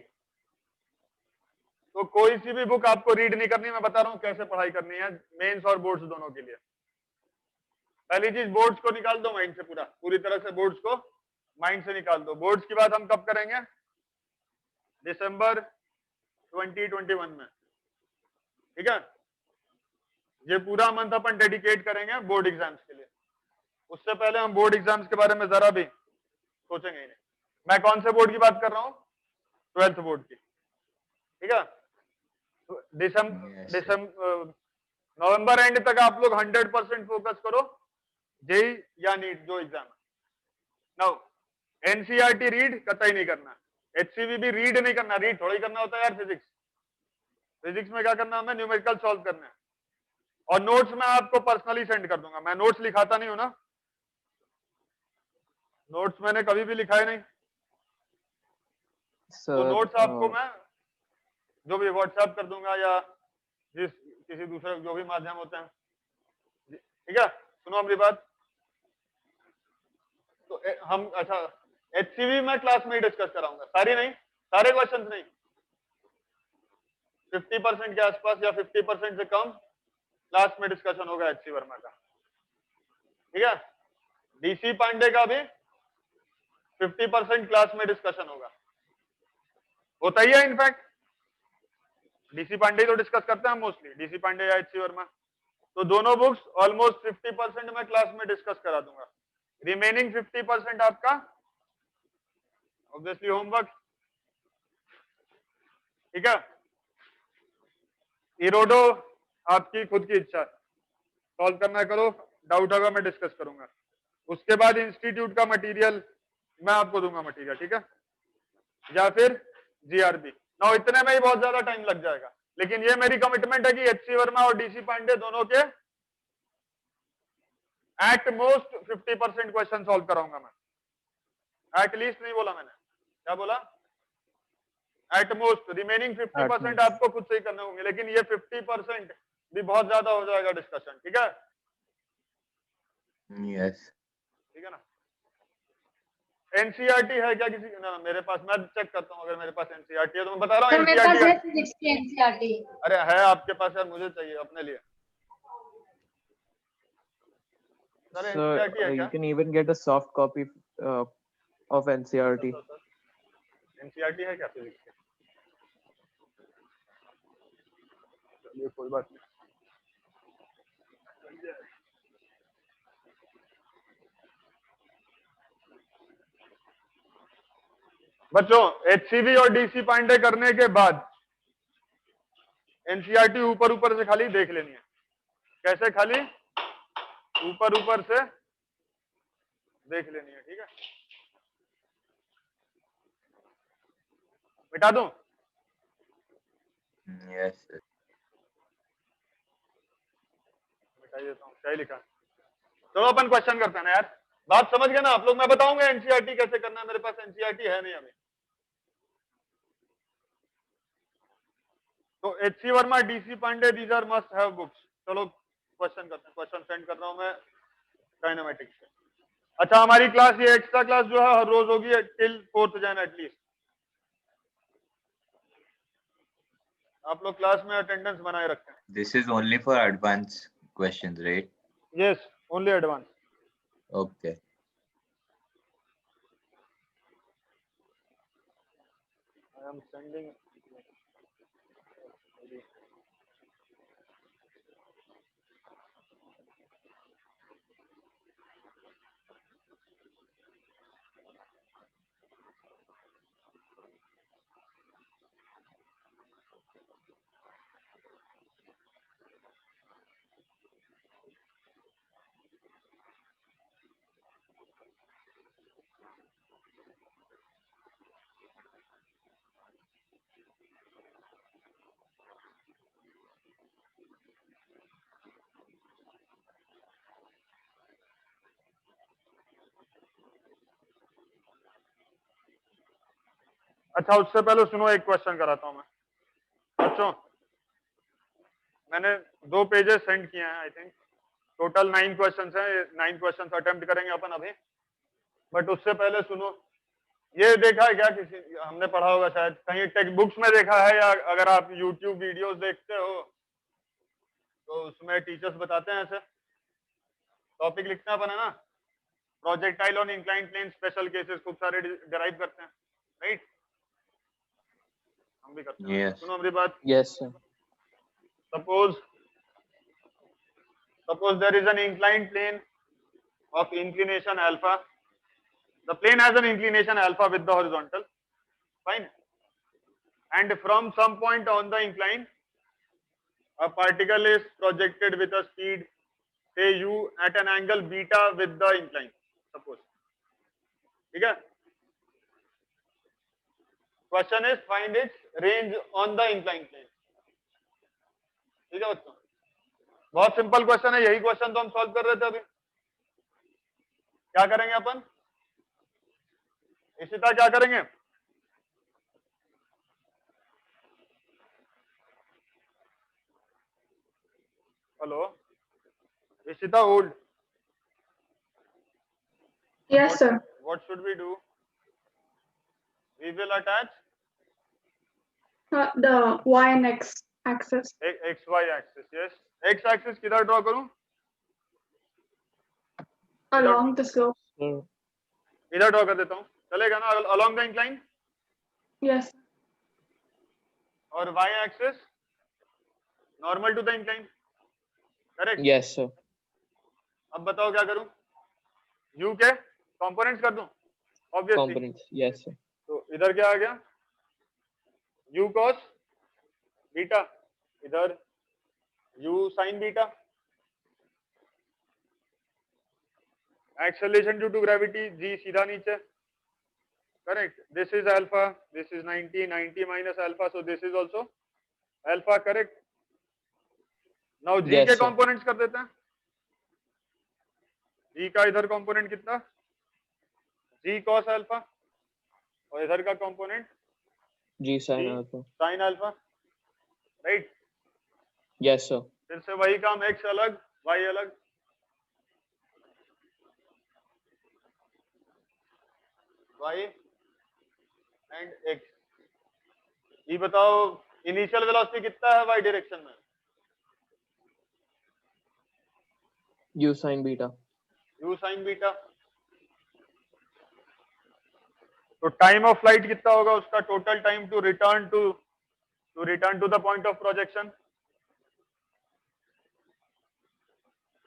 Speaker 1: तो कोई सी भी बुक आपको रीड नहीं करनी. मैं बता रहा हूँ कैसे पढ़ाई करनी है मेंस और बोर्ड्स दोनों के लिए. पहली चीज, बोर्ड्स को निकाल दो माइंड से, पूरी तरह से बोर्ड्स को माइंड से निकाल दो. बोर्ड्स की बात हम कब करेंगे? दिसंबर 2021 में. ठीक है, ये पूरा मंथ अपन डेडिकेट करेंगे बोर्ड एग्जाम्स के लिए. उससे पहले हम बोर्ड एग्जाम्स के बारे में जरा भी सोचेंगे ही नहीं. मैं कौन से बोर्ड की बात कर रहा हूँ? 12th बोर्ड की. ठीक है, नवंबर एंड तक आप लोग 100% फोकस करो जेई या नीट जो एग्जाम है. नाउ एनसीईआरटी रीड कतई नहीं करना, एचसीवी भी रीड नहीं करना. रीड थोड़ा ही करना होता है यार फिजिक्स. फिजिक्स में क्या करना है, हमें न्यूमेरिकल सॉल्व करना है. और नोट्स मैं आपको पर्सनली सेंड कर दूंगा. मैं नोट्स लिखाता नहीं हूं ना, नोट्स मैंने कभी भी लिखाए नहीं. तो
Speaker 4: Sir,
Speaker 1: नोट्स आपको मैं जो भी व्हाट्सएप कर दूंगा या जिस किसी दूसरे जो भी माध्यम होते हैं. ठीक है, सुनो मेरी बात. तो हम अच्छा एचसीवी में क्लास में ही डिस्कस कराऊंगा, सारी नहीं, सारे क्वेश्चंस नहीं, 50% के आसपास या 50% से कम क्लास में डिस्कशन होगा एचसी वर्मा का. ठीक है, डीसी पांडे का भी 50% क्लास में डिस्कशन होता ही है. इनफैक्ट डीसी पांडे तो डिस्कस करते हैं मोस्टली, डीसी पांडे या एचसी वर्मा. तो दोनों बुक्स ऑलमोस्ट 50% मैं क्लास में डिस्कस करा दूंगा, रिमेनिंग 50% आपका ऑब्वियसली होमवर्क, ठीक है। इरोडो आपकी खुद की इच्छा, सॉल्व करना करो, डाउट होगा मैं डिस्कस करूंगा। उसके बाद इंस्टीट्यूट का मटेरियल मैं आपको दूंगा मटेरियल, ठीक है, या फिर जीआरबी। ना इतने में ही बहुत ज्यादा टाइम लग जाएगा, लेकिन ये मेरी कमिटमेंट है कि एचसी वर्मा और डीसी पांडे दोनों के एट मोस्ट 50% क्वेश्चन सॉल्व कराऊंगा मैं, एट लीस्ट नहीं बोला मैंने, क्या बोला, एट मोस्ट। रिमेनिंग 50% आपको खुद से ही करने होंगे, लेकिन ये 50% भी बहुत ज्यादा हो जाएगा डिस्कशन, ठीक है।
Speaker 3: Yes.
Speaker 1: ठीक है ना। एनसीईआरटी है क्या किसी ना, मेरे पास, मैं चेक करता हूँ, अगर मेरे पास एनसीईआरटी है तो मैं बता रहा हूँ।
Speaker 5: सर मेरे पास है
Speaker 1: एनसीईआरटी,
Speaker 5: फिजिक्स की एनसीईआरटी।
Speaker 1: अरे है आपके पास यार, मुझे चाहिए अपने लिए। सर
Speaker 4: Sir,
Speaker 1: एनसीईआरटी है क्या?
Speaker 4: you can even get a soft copy of NCERT.
Speaker 1: NCERT है क्या फिजिक्स की? चलिए कोई बात नहीं। बच्चों एचसीवी और डीसी पांडे करने के बाद एनसीईआरटी ऊपर ऊपर से खाली देख लेनी है। कैसे? खाली ऊपर ऊपर से देख लेनी है, ठीक है। मिटा दूं?
Speaker 3: Yes. Sir.
Speaker 1: मिटा देता हूँ, क्या ही लिखा। चलो अपन क्वेश्चन करते हैं ना यार, बात समझ गए ना आप लोग। मैं बताऊंगा एनसीईआरटी कैसे करना है, मेरे पास एनसीईआरटी है नहीं अभी। तो HC Verma, DC Pande, these are must have books. चलो क्वेश्चन करते हैं, क्वेश्चन सेंड कर रहा हूं मैं काइनेमेटिक्स से। अच्छा, हमारी क्लास, ये एक्स्ट्रा क्लास जो है हर रोज होगी टिल 4th Jan एटलीस्ट। आप लोग क्लास में अटेंडेंस बनाए रखें।
Speaker 3: This is only for advanced questions, right?
Speaker 1: Yes, only advance.
Speaker 3: Okay.
Speaker 1: I am sending. अच्छा, उससे पहले सुनो, एक क्वेश्चन कराता हूं मैं बच्चों। मैंने 2 पेजेस सेंड किए हैं, आई थिंक टोटल 9 क्वेश्चंस हैं। 9 क्वेश्चंस अटेम्प्ट करेंगे अपन अभी, बट उससे पहले सुनो, ये देखा है क्या किसी, हमने पढ़ा होगा शायद कहीं टेक्स्ट बुक्स में देखा है, या अगर आप यूट्यूब वीडियोस देखते हो तो उसमें टीचर्स बताते हैं ऐसे टॉपिक लिखना बना ना, projectile on incline plane, special cases, खूब सारे डिराइव करते हैं, राइट? हम भी करते हैं।
Speaker 3: Yes.
Speaker 1: सुनो हमारी बात।
Speaker 4: Yes, sir.
Speaker 1: Suppose there is an inclined plane of inclination alpha. The plane has an inclination alpha with the horizontal. Fine. And from some point on the incline, a particle is projected with a speed, say u, at an angle beta with the incline. Suppose. ठीक है? Question is find its range on the inclined plane. ठीक है बच्चों? बहुत सिंपल क्वेश्चन है, यही क्वेश्चन तो हम सॉल्व कर रहे थे अभी। क्या करेंगे अपन? इशिता क्या करेंगे? Hello Ishita, old.
Speaker 2: Yes, sir.
Speaker 1: What should we do? We will attach
Speaker 2: The y and x axis.
Speaker 1: x y axis. Yes. X axis किधर ड्रॉ करूं?
Speaker 2: Along the slope.
Speaker 4: Sir.
Speaker 1: इधर ड्रॉ कर देता हूं, चलेगा ना? Along the incline.
Speaker 2: Yes.
Speaker 1: और y axis normal to the incline. Correct.
Speaker 4: Yes, sir.
Speaker 1: अब बताओ क्या करूं, u के कंपोनेंट्स कर दूं ऑब्वियसली।
Speaker 4: Components. Yes, sir.
Speaker 1: तो इधर क्या आ गया, u cos बीटा, इधर u sin beta, acceleration due to gravity g सीधा नीचे, correct. This is alpha, this is 90 minus alpha, so this is also alpha, correct. Now g
Speaker 4: Yes,
Speaker 1: के
Speaker 4: sir.
Speaker 1: कंपोनेंट्स कर देते हैं। g का इधर कंपोनेंट कितना, g cos अल्फा, और इधर का component
Speaker 4: G sin
Speaker 1: g
Speaker 4: alpha.
Speaker 1: sin alpha, right.
Speaker 4: Yes, sir.
Speaker 1: फिर से वही काम, x अलग y अलग, y एंड x। ये बताओ इनिशियल वेलोसिटी कितना है y डायरेक्शन में,
Speaker 4: U sin beta.
Speaker 1: u sin beta. तो टाइम ऑफ फ्लाइट कितना होगा उसका, total time to return to the point of projection.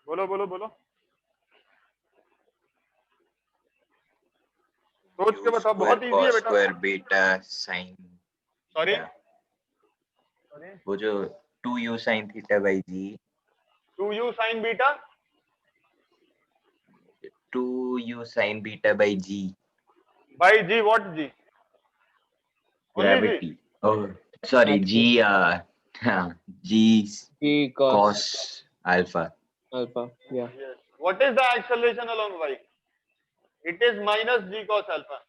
Speaker 1: बोलो बोलो बोलो, सोच के
Speaker 3: U
Speaker 1: बताओ,
Speaker 3: square
Speaker 1: बहुत इजी है
Speaker 3: cos
Speaker 1: बेटा।
Speaker 3: square beta sin
Speaker 1: sorry
Speaker 3: theta.
Speaker 1: Sorry,
Speaker 3: वो जो 2u sin theta by g,
Speaker 1: 2u sin beta
Speaker 3: 2u sin beta by g,
Speaker 1: by g, what g, only g।
Speaker 3: gravity. Oh, sorry, g, g
Speaker 4: G cos
Speaker 3: cos alpha.
Speaker 4: alpha. Yeah.
Speaker 1: Yes. What is the acceleration along y? It is minus g cos alpha.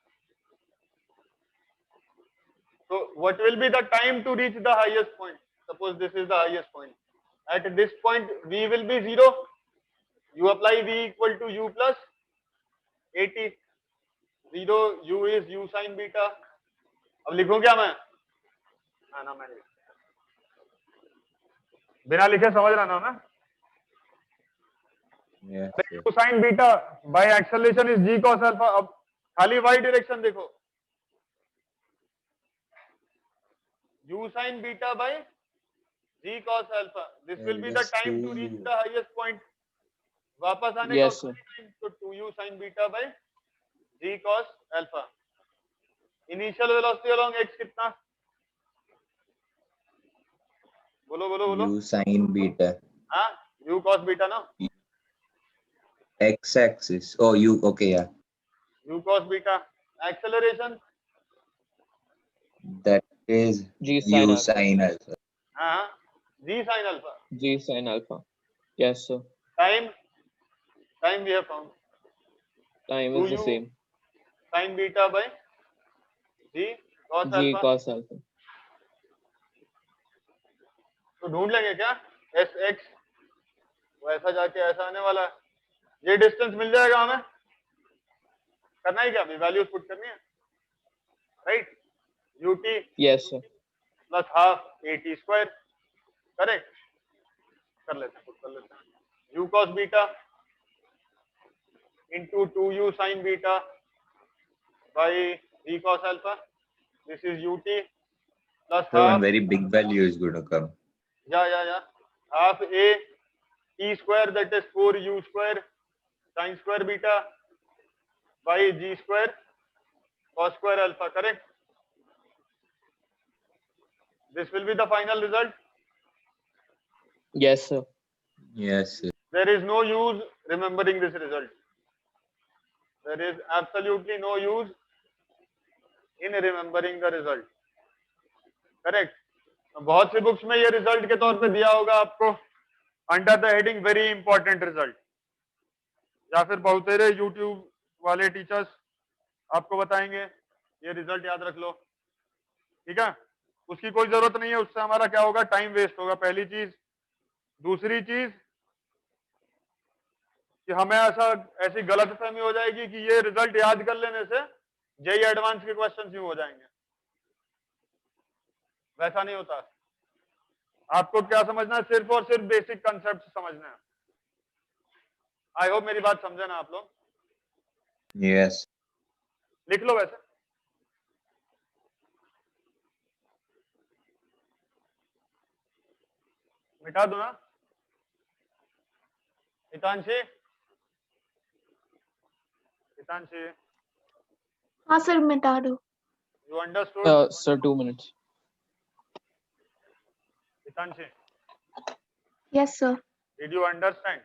Speaker 1: So what will be the time to reach the highest point? Suppose this is the highest point. At this point v will be 0. You apply v equal to u plus 80. 0 u is u sin beta. अब लिखूं क्या मैं, ना मैं नहीं, बिना लिखे समझ रहा ना।
Speaker 3: Yes, yes.
Speaker 1: u sin beta by acceleration is g cos alpha। अब खाली y डायरेक्शन देखो, u sin beta by g cos alpha, this will be the time to reach the highest point। वापस आने का
Speaker 4: Yes, sir.
Speaker 1: टाइम, तो 2u sin beta by g cos alpha। Initial velocity along x कितना, बोलो बोलो बोलो।
Speaker 3: U sin beta.
Speaker 1: हाँ, u cos beta ना,
Speaker 3: X axis. Oh, u. Okay, yeah.
Speaker 1: u cos beta। Acceleration,
Speaker 3: That is
Speaker 4: G sin
Speaker 3: u
Speaker 4: alpha.
Speaker 3: sin alpha.
Speaker 1: हाँ, g sin alpha।
Speaker 4: G sin alpha. Yes, sir.
Speaker 1: Time, time we have found,
Speaker 4: Time is the
Speaker 1: 2u
Speaker 4: same.
Speaker 1: sin beta by g cos
Speaker 4: G
Speaker 1: alpha।
Speaker 4: cos alpha.
Speaker 1: तो ढूंढ लेंगे क्या, एस एक्स, वो ऐसा जाके ऐसा आने वाला है, ये डिस्टेंस मिल जाएगा हमें। करना ही क्या, अभी वैल्यूज पुट करनी है, right. UT
Speaker 4: Yes, sir.
Speaker 1: Plus half a t square, correct. कर लेते हैं, पुट कर लेते हैं, you cos beta into 2u sign beta by v cos alpha, this is ut plus
Speaker 3: So one
Speaker 1: half,
Speaker 3: very big value is going to come.
Speaker 1: yeah, half a t square, that is 4u square sin square beta by g square cos square alpha, correct? This will be the final result.
Speaker 4: Yes, sir.
Speaker 3: Yes, sir.
Speaker 1: There is no use remembering this result. There is absolutely no use in remembering the result. Correct? बहुत सी बुक्स में ये रिजल्ट के तौर पे दिया होगा आपको under the heading very important result, या फिर बहुत सारे यूट्यूब वाले टीचर्स आपको बताएंगे ये रिजल्ट याद रख लो, ठीक है। उसकी कोई जरूरत नहीं है, उससे हमारा क्या होगा, टाइम वेस्ट होगा, पहली चीज। दूसरी चीज कि हमें ऐसी गलतफहमी हो जाएगी कि ये रिजल्ट याद कर लेने से जेईई एडवांस के क्वेश्चन यूं हो जाएंगे, वैसा नहीं होता। आपको क्या समझना है, सिर्फ और सिर्फ बेसिक कंसेप्ट समझना है। आई होप मेरी बात समझे ना आप लोग।
Speaker 3: Yes.
Speaker 1: लिख लो वैसे, मिटा दो ना, हितांशी, हितांशी,
Speaker 2: हाँ सर मिटा दो.
Speaker 1: you understood?
Speaker 4: Sir, 2 minutes.
Speaker 1: Hitanshi,
Speaker 2: Yes sir.
Speaker 1: did you understand?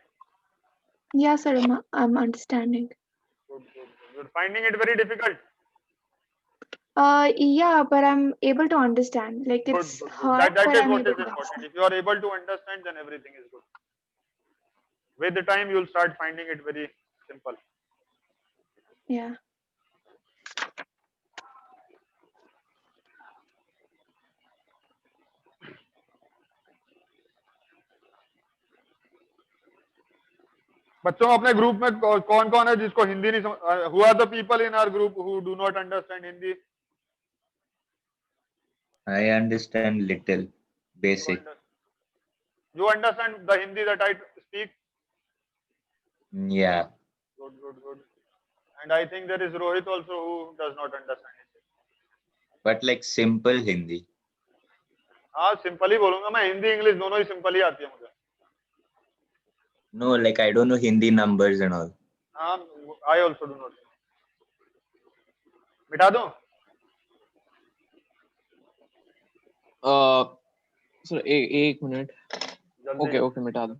Speaker 2: Yeah sir, I'm understanding.
Speaker 1: Good, good, good. You're finding it very difficult.
Speaker 2: Yeah, but I'm able to understand. Like
Speaker 1: Good,
Speaker 2: it's
Speaker 1: good, good.
Speaker 2: hard,
Speaker 1: That
Speaker 2: but
Speaker 1: is
Speaker 2: I'm
Speaker 1: what
Speaker 2: able
Speaker 1: is
Speaker 2: to
Speaker 1: important.
Speaker 2: understand.
Speaker 1: If you are able to understand, then everything is good. With the time, you'll start finding it very simple.
Speaker 2: Yeah.
Speaker 1: बच्चों अपने ग्रुप में कौन कौन है जिसको हिंदी नहीं समझ, who are the people in our group who do not understand Hindi?
Speaker 3: I understand little, basic.
Speaker 1: You understand the Hindi that I speak?
Speaker 3: Yeah.
Speaker 1: Good, good, good. And I think there is Rohit also who does not understand Hindi.
Speaker 3: But like simple Hindi.
Speaker 1: हाँ सिंपल ही बोलूंगा मैं, हिंदी इंग्लिश दोनों ही सिंपल ही आती है मुझे.
Speaker 3: No, like I don't know Hindi numbers and all.
Speaker 1: हाँ I also do not. मिटा दूं?
Speaker 4: Sir, एक minute.
Speaker 1: जल्दी.
Speaker 4: Okay, okay, मिटा दो.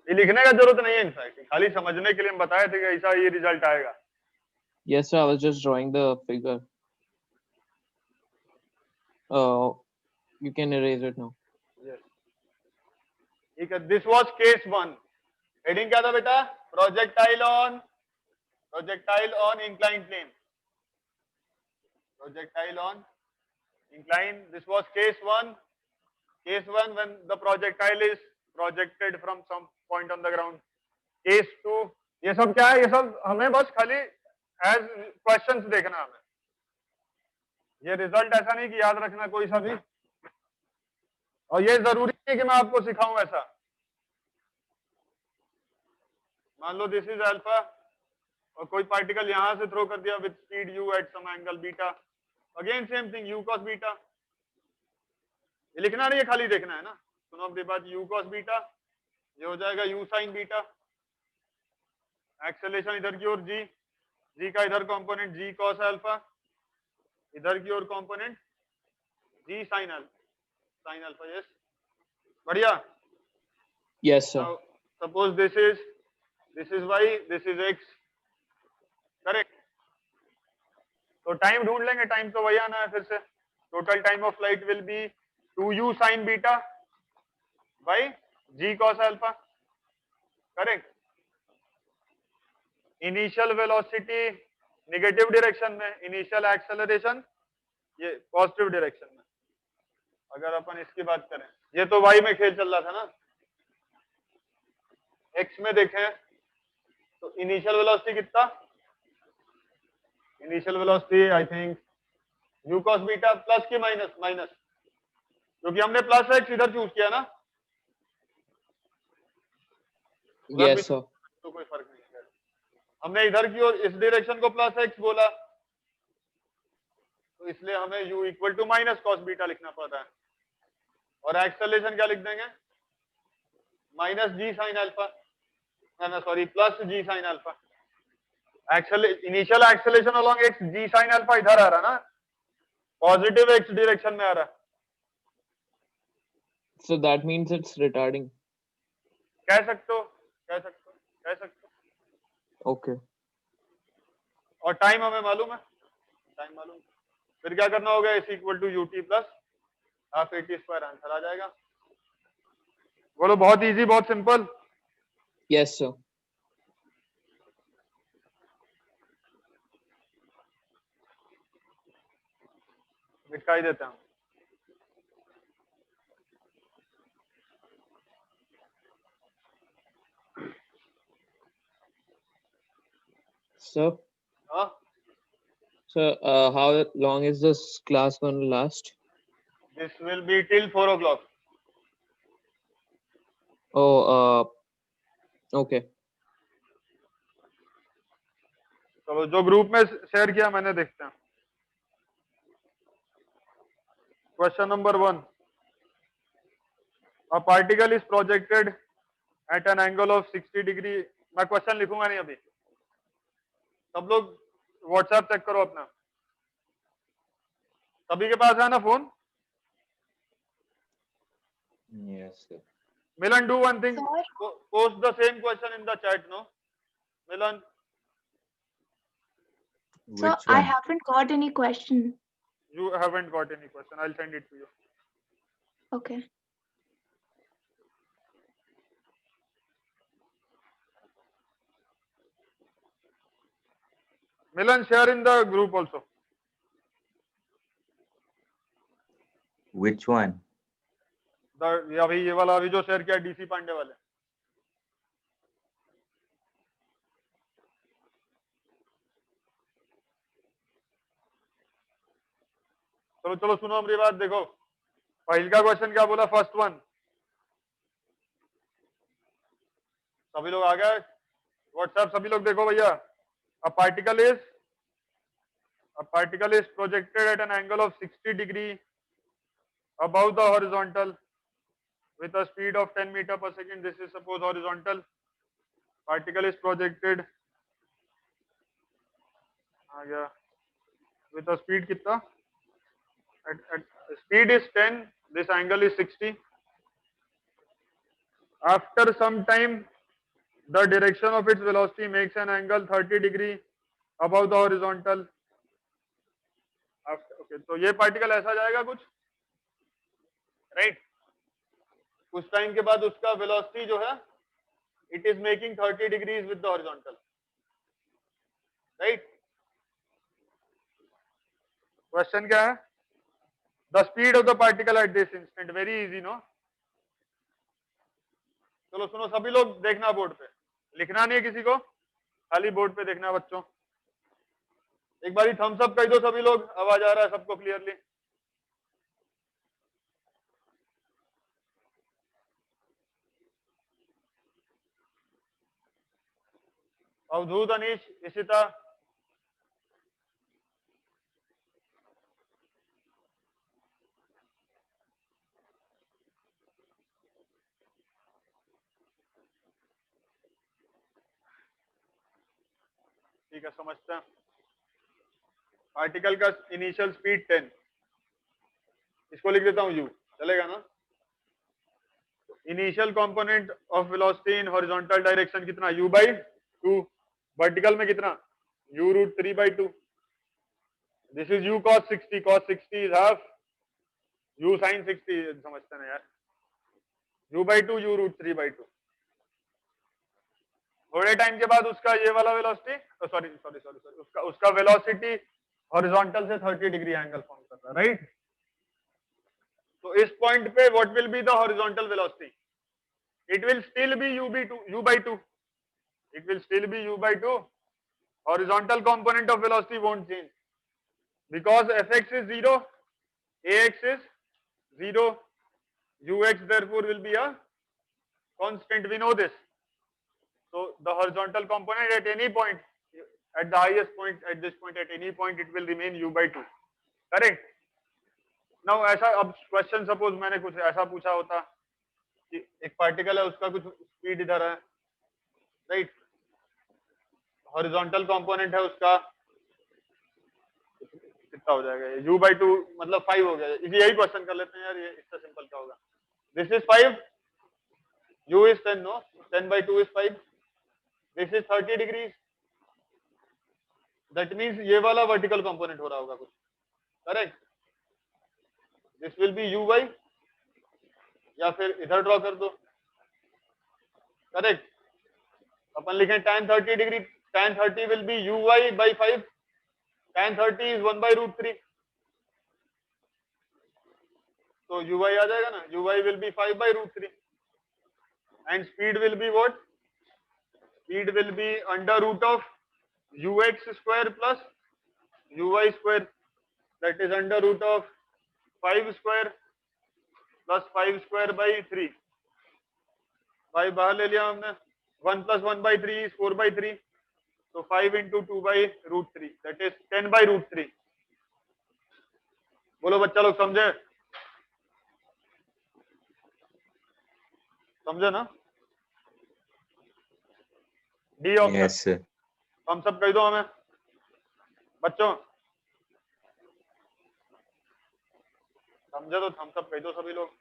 Speaker 1: ये लिखने का जरूरत नहीं है, इनफैक्ट खाली समझने के लिए हम बताए थे कि ऐसा ये रिजल्ट आएगा.
Speaker 4: Yes, sir, I was just drawing the figure. You can erase it now.
Speaker 1: Yes. ठीक है. This was case 1. हेडिंग क्या था बेटा? Projectile on inclined plane. Projectile on incline. This was case 1. Case 1 when the projectile is projected from some point on the ground. Case 2. ये सब क्या है? ये सब हमें बस खाली as questions देखना है हमें. ये रिजल्ट ऐसा नहीं कि याद रखना कोई सा भी, और ये जरूरी नहीं कि मैं आपको सिखाऊं ऐसा. मान लो दिस इज अल्फा और कोई पार्टिकल यहां से थ्रो कर दिया with speed u at some angle beta. Again same thing u cos beta. ये लिखना नहीं है, खाली देखना है ना. सुनो अब बात, u cos बीटा ये हो जाएगा u sin बीटा. एक्सेलरेशन इधर की ओर g का इधर कंपोनेंट g cos अल्फा, इधर की ओर component g sin alpha. Yes, बढ़िया.
Speaker 4: Yes, sir.
Speaker 1: Now suppose this is y, this is x. Correct. तो टाइम ढूंढ लेंगे. टाइम तो वही आना है फिर से. Total time of flight will be 2u sin beta by g cos alpha. Correct. Initial velocity negative direction में, इनिशियल एक्सेलरेशन ये पॉजिटिव डायरेक्शन में. अगर अपन इसकी बात करें, ये तो y में खेल चल रहा था ना. x में देखें तो इनिशियल वेलोसिटी कितना? Initial velocity I think u cos beta plus की माइनस, क्योंकि हमने प्लस x इधर चूज किया ना.
Speaker 4: Yes, sir.
Speaker 1: तो कोई फर्क नहीं है. हमने इधर की ओर इस डायरेक्शन को प्लस x बोला, तो इसलिए हमें u equal to minus cos beta लिखना पड़ता है. और एक्सेलरेशन क्या लिख देंगे? माइनस जी साइन अल्फा, ना sorry plus g sine alpha. Initial acceleration along x g sine alpha इधर आ रहा ना, पॉजिटिव एक्स डायरेक्शन में आ रहा.
Speaker 4: So that means it's retarding.
Speaker 1: कह सकते हो.
Speaker 4: Okay.
Speaker 1: और टाइम हमें मालूम है. फिर क्या करना होगा? इस equal to u t plus half a t square. Answer आ जाएगा. बोलो, बहुत इजी, बहुत सिंपल.
Speaker 4: Yes, sir.
Speaker 1: दिखाई देता हूँ.
Speaker 4: Sir,
Speaker 1: हाँ,
Speaker 4: sir, how long is this class going to last?
Speaker 1: this will be till 4 o'clock.
Speaker 4: Oh, okay.
Speaker 1: चलो, जो ग्रुप में शेयर किया मैंने, देखते हैं. Question number 1. A particle is projected at an angle of 60 degree. मैं क्वेश्चन लिखूंगा नहीं अभी, सब लोग व्हाट्सएप चेक करो अपना, सभी के पास है ना phone?
Speaker 3: Yes, sir.
Speaker 1: Milan, do one thing,
Speaker 2: Sir?
Speaker 1: post the same question in the chat, no? Milan,
Speaker 2: So
Speaker 3: Which
Speaker 2: I
Speaker 3: one?
Speaker 2: haven't got any question.
Speaker 1: you haven't got any question, I'll send it to you.
Speaker 2: Okay.
Speaker 1: Milan, share in the group also.
Speaker 3: Which one?
Speaker 1: ये अभी ये वाला अभी जो शेयर किया डीसी पांडे वाले. चलो चलो सुनो हमारी बात, देखो पहले का क्वेश्चन क्या बोला, फर्स्ट वन, सभी लोग आ गए व्हाट्सएप, सभी लोग देखो भैया. A particle is projected at an angle of 60 degree above the horizontal with a speed of 10 meter per second. This is suppose horizontal. Particle is projected आ गया with a speed कितना, at speed is 10, this angle is 60. After some time the direction of its velocity makes an angle 30 degree above the horizontal. Okay, तो ये पार्टिकल ऐसा जाएगा कुछ, राइट? कुछ टाइम के बाद उसका वेलोसिटी जो है, it is making 30 degrees with the horizontal, right? Question क्या है? The speed of the particle at this instant. Very easy, no? चलो सुनो सभी लोग, देखना बोर्ड पे, लिखना नहीं है किसी को, खाली बोर्ड पे देखना बच्चों. एक बारी थम्स अप कह दो सभी लोग, आवाज आ रहा है सबको क्लियरली? अवधूत, अनीश, इशिता, ठीक है, समझते हैं. पार्टिकल का इनिशियल स्पीड 10, इसको लिख देता हूं u, चलेगा ना? Initial component of velocity in horizontal direction कितना, u/2. वर्टिकल में कितना, u√3/2. This is u cos 60. cos 60 is half u sin 60. समझते ना यार, u/2 u√3/2. थोड़े टाइम के बाद उसका ये वाला velocity, sorry sorry sorry sorry, उसका वेलोसिटी हॉरिजॉन्टल से 30 डिग्री एंगल फॉर्म कर रहा है, राइट? तो इस पॉइंट पे what will be the horizontal velocity? It will still be u/2. It will still be u/2. Horizontal component of velocity won't change because fx is 0, ax is 0, ux therefore will be a constant. We know this. So the horizontal component at any point, at the highest point, at this point, at any point, it will remain u/2. Correct? Now ऐसा, अब क्वेश्चन सपोज मैंने कुछ ऐसा पूछा होता कि एक पार्टिकल है, उसका कुछ स्पीड इधर है, राइट? हॉरिजॉन्टल कंपोनेंट है उसका, कितना हो जाएगा ये, u/2 मतलब 5 हो गया. यही क्वेश्चन कर लेते हैं यार, ये इससे सिंपल क्या होगा. This is 5, u is 10, no? 10/2 is 5. This is 30 degree. That means ये वाला वर्टिकल कंपोनेंट हो रहा होगा कुछ, correct? This will be u/, या फिर इधर ड्रॉ कर दो, करेक्ट? अपन लिखें tan 30 degree, tan 30 will be uy/5. tan 30 is 1/√3. तो uy आ जाएगा ना, uy will be 5/√3 and speed will be what? Speed will be under root of ux square plus uy square, that is under root of 5 square plus 5 square by 3. 5 बाहर ले लिया हमने, 1 plus 1/3 is 4/3. So 5 into 2/√3, that is 10/√3. बोलो बच्चा लोग, समझे? समझे ना? D option.
Speaker 3: Yes, sir.
Speaker 1: Thumbs up कह दो हमें बच्चों, समझे तो थम्स अप कह दो सभी लोग।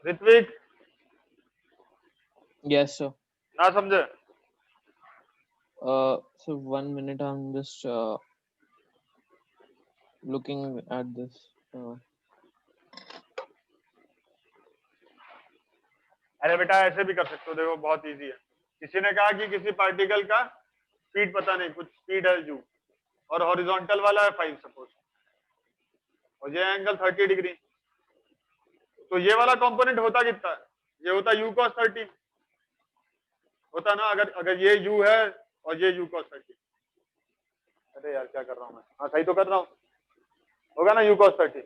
Speaker 1: Ritwik
Speaker 4: Yes, sir.
Speaker 1: ना समझे?
Speaker 4: So 1 minute, I'm just looking at this.
Speaker 1: अरे बेटा ऐसे भी कर सकते हो, देखो बहुत इजी है। किसी ने कहा कि किसी पार्टिकल का स्पीड पता नहीं, कुछ स्पीड है u और हॉरिजॉन्टल वाला है 5 सपोज, और ये एंगल 30 डिग्री, तो ये वाला कंपोनेंट होता कितना है? ये होता u cos 30 होता ना, अगर ये u है और ये u cos 30। अरे यार क्या कर रहा हूँ मैं, हाँ सही तो कर रहा हूँ, होगा ना u cos 30।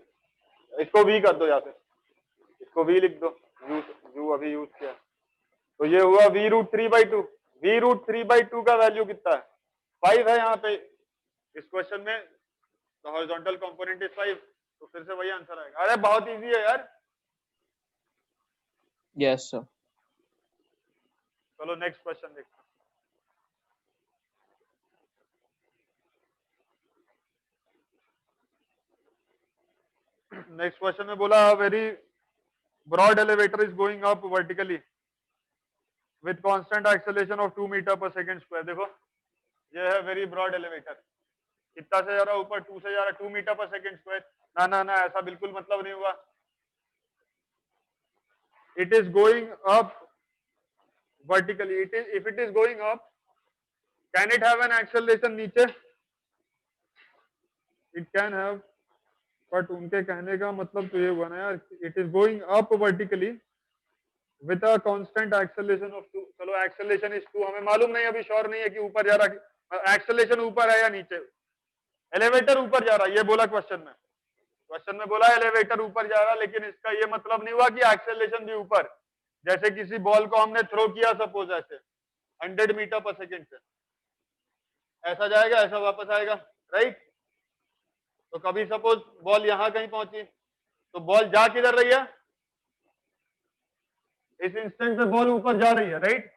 Speaker 1: इसको v कर दो, या फिर इसको v लिख दो, u अभी यूज किया, तो ये हुआ v रूट 3/2। v रूट 3/2 का वैल्यू कितना है? 5 है यहाँ पे इस क्वेश्चन में, तो हॉरिजॉन्टल कंपोनेंट इज 5, तो फिर से वही आंसर आएगा। अरे बहुत इजी है यार।
Speaker 4: Yes, sir.
Speaker 1: चलो नेक्स्ट क्वेश्चन देखते हैं। नेक्स्ट क्वेश्चन में बोला very broad elevator is going up vertically with constant acceleration of 2 metre पर सेकंड स्क्वायर। देखो ये है वेरी ब्रॉड एलिवेटर, कितना से जा रहा है ऊपर? 2 से जा रहा है, 2 मीटर पर सेकंड स्क्वायर। ना ना ना, ऐसा बिल्कुल मतलब नहीं हुआ। It is going up vertically, if it is going up, can it have an acceleration नीचे? It can have, but उनके कहने का मतलब तो ये हुआ ना यार, it is going up vertically with a constant acceleration of 2। चलो acceleration is 2, हमें मालूम नहीं, अभी श्योर नहीं है कि ऊपर जा रहा, acceleration ऊपर है या नीचे। एलिवेटर ऊपर जा रहा है, ये बोला क्वेश्चन में। क्वेश्चन में बोला एलिवेटर ऊपर जा रहा, लेकिन इसका ये मतलब नहीं हुआ कि एक्सेलरेशन भी ऊपर। जैसे किसी बॉल को हमने थ्रो किया सपोज ऐसे 100 मीटर पर सेकेंड से, ऐसा जाएगा, ऐसा वापस आएगा, राइट? तो कभी सपोज बॉल यहां कहीं पहुंची, तो बॉल जा किधर रही है? इस इंस्टेंट पे बॉल ऊपर जा रही है, राइट?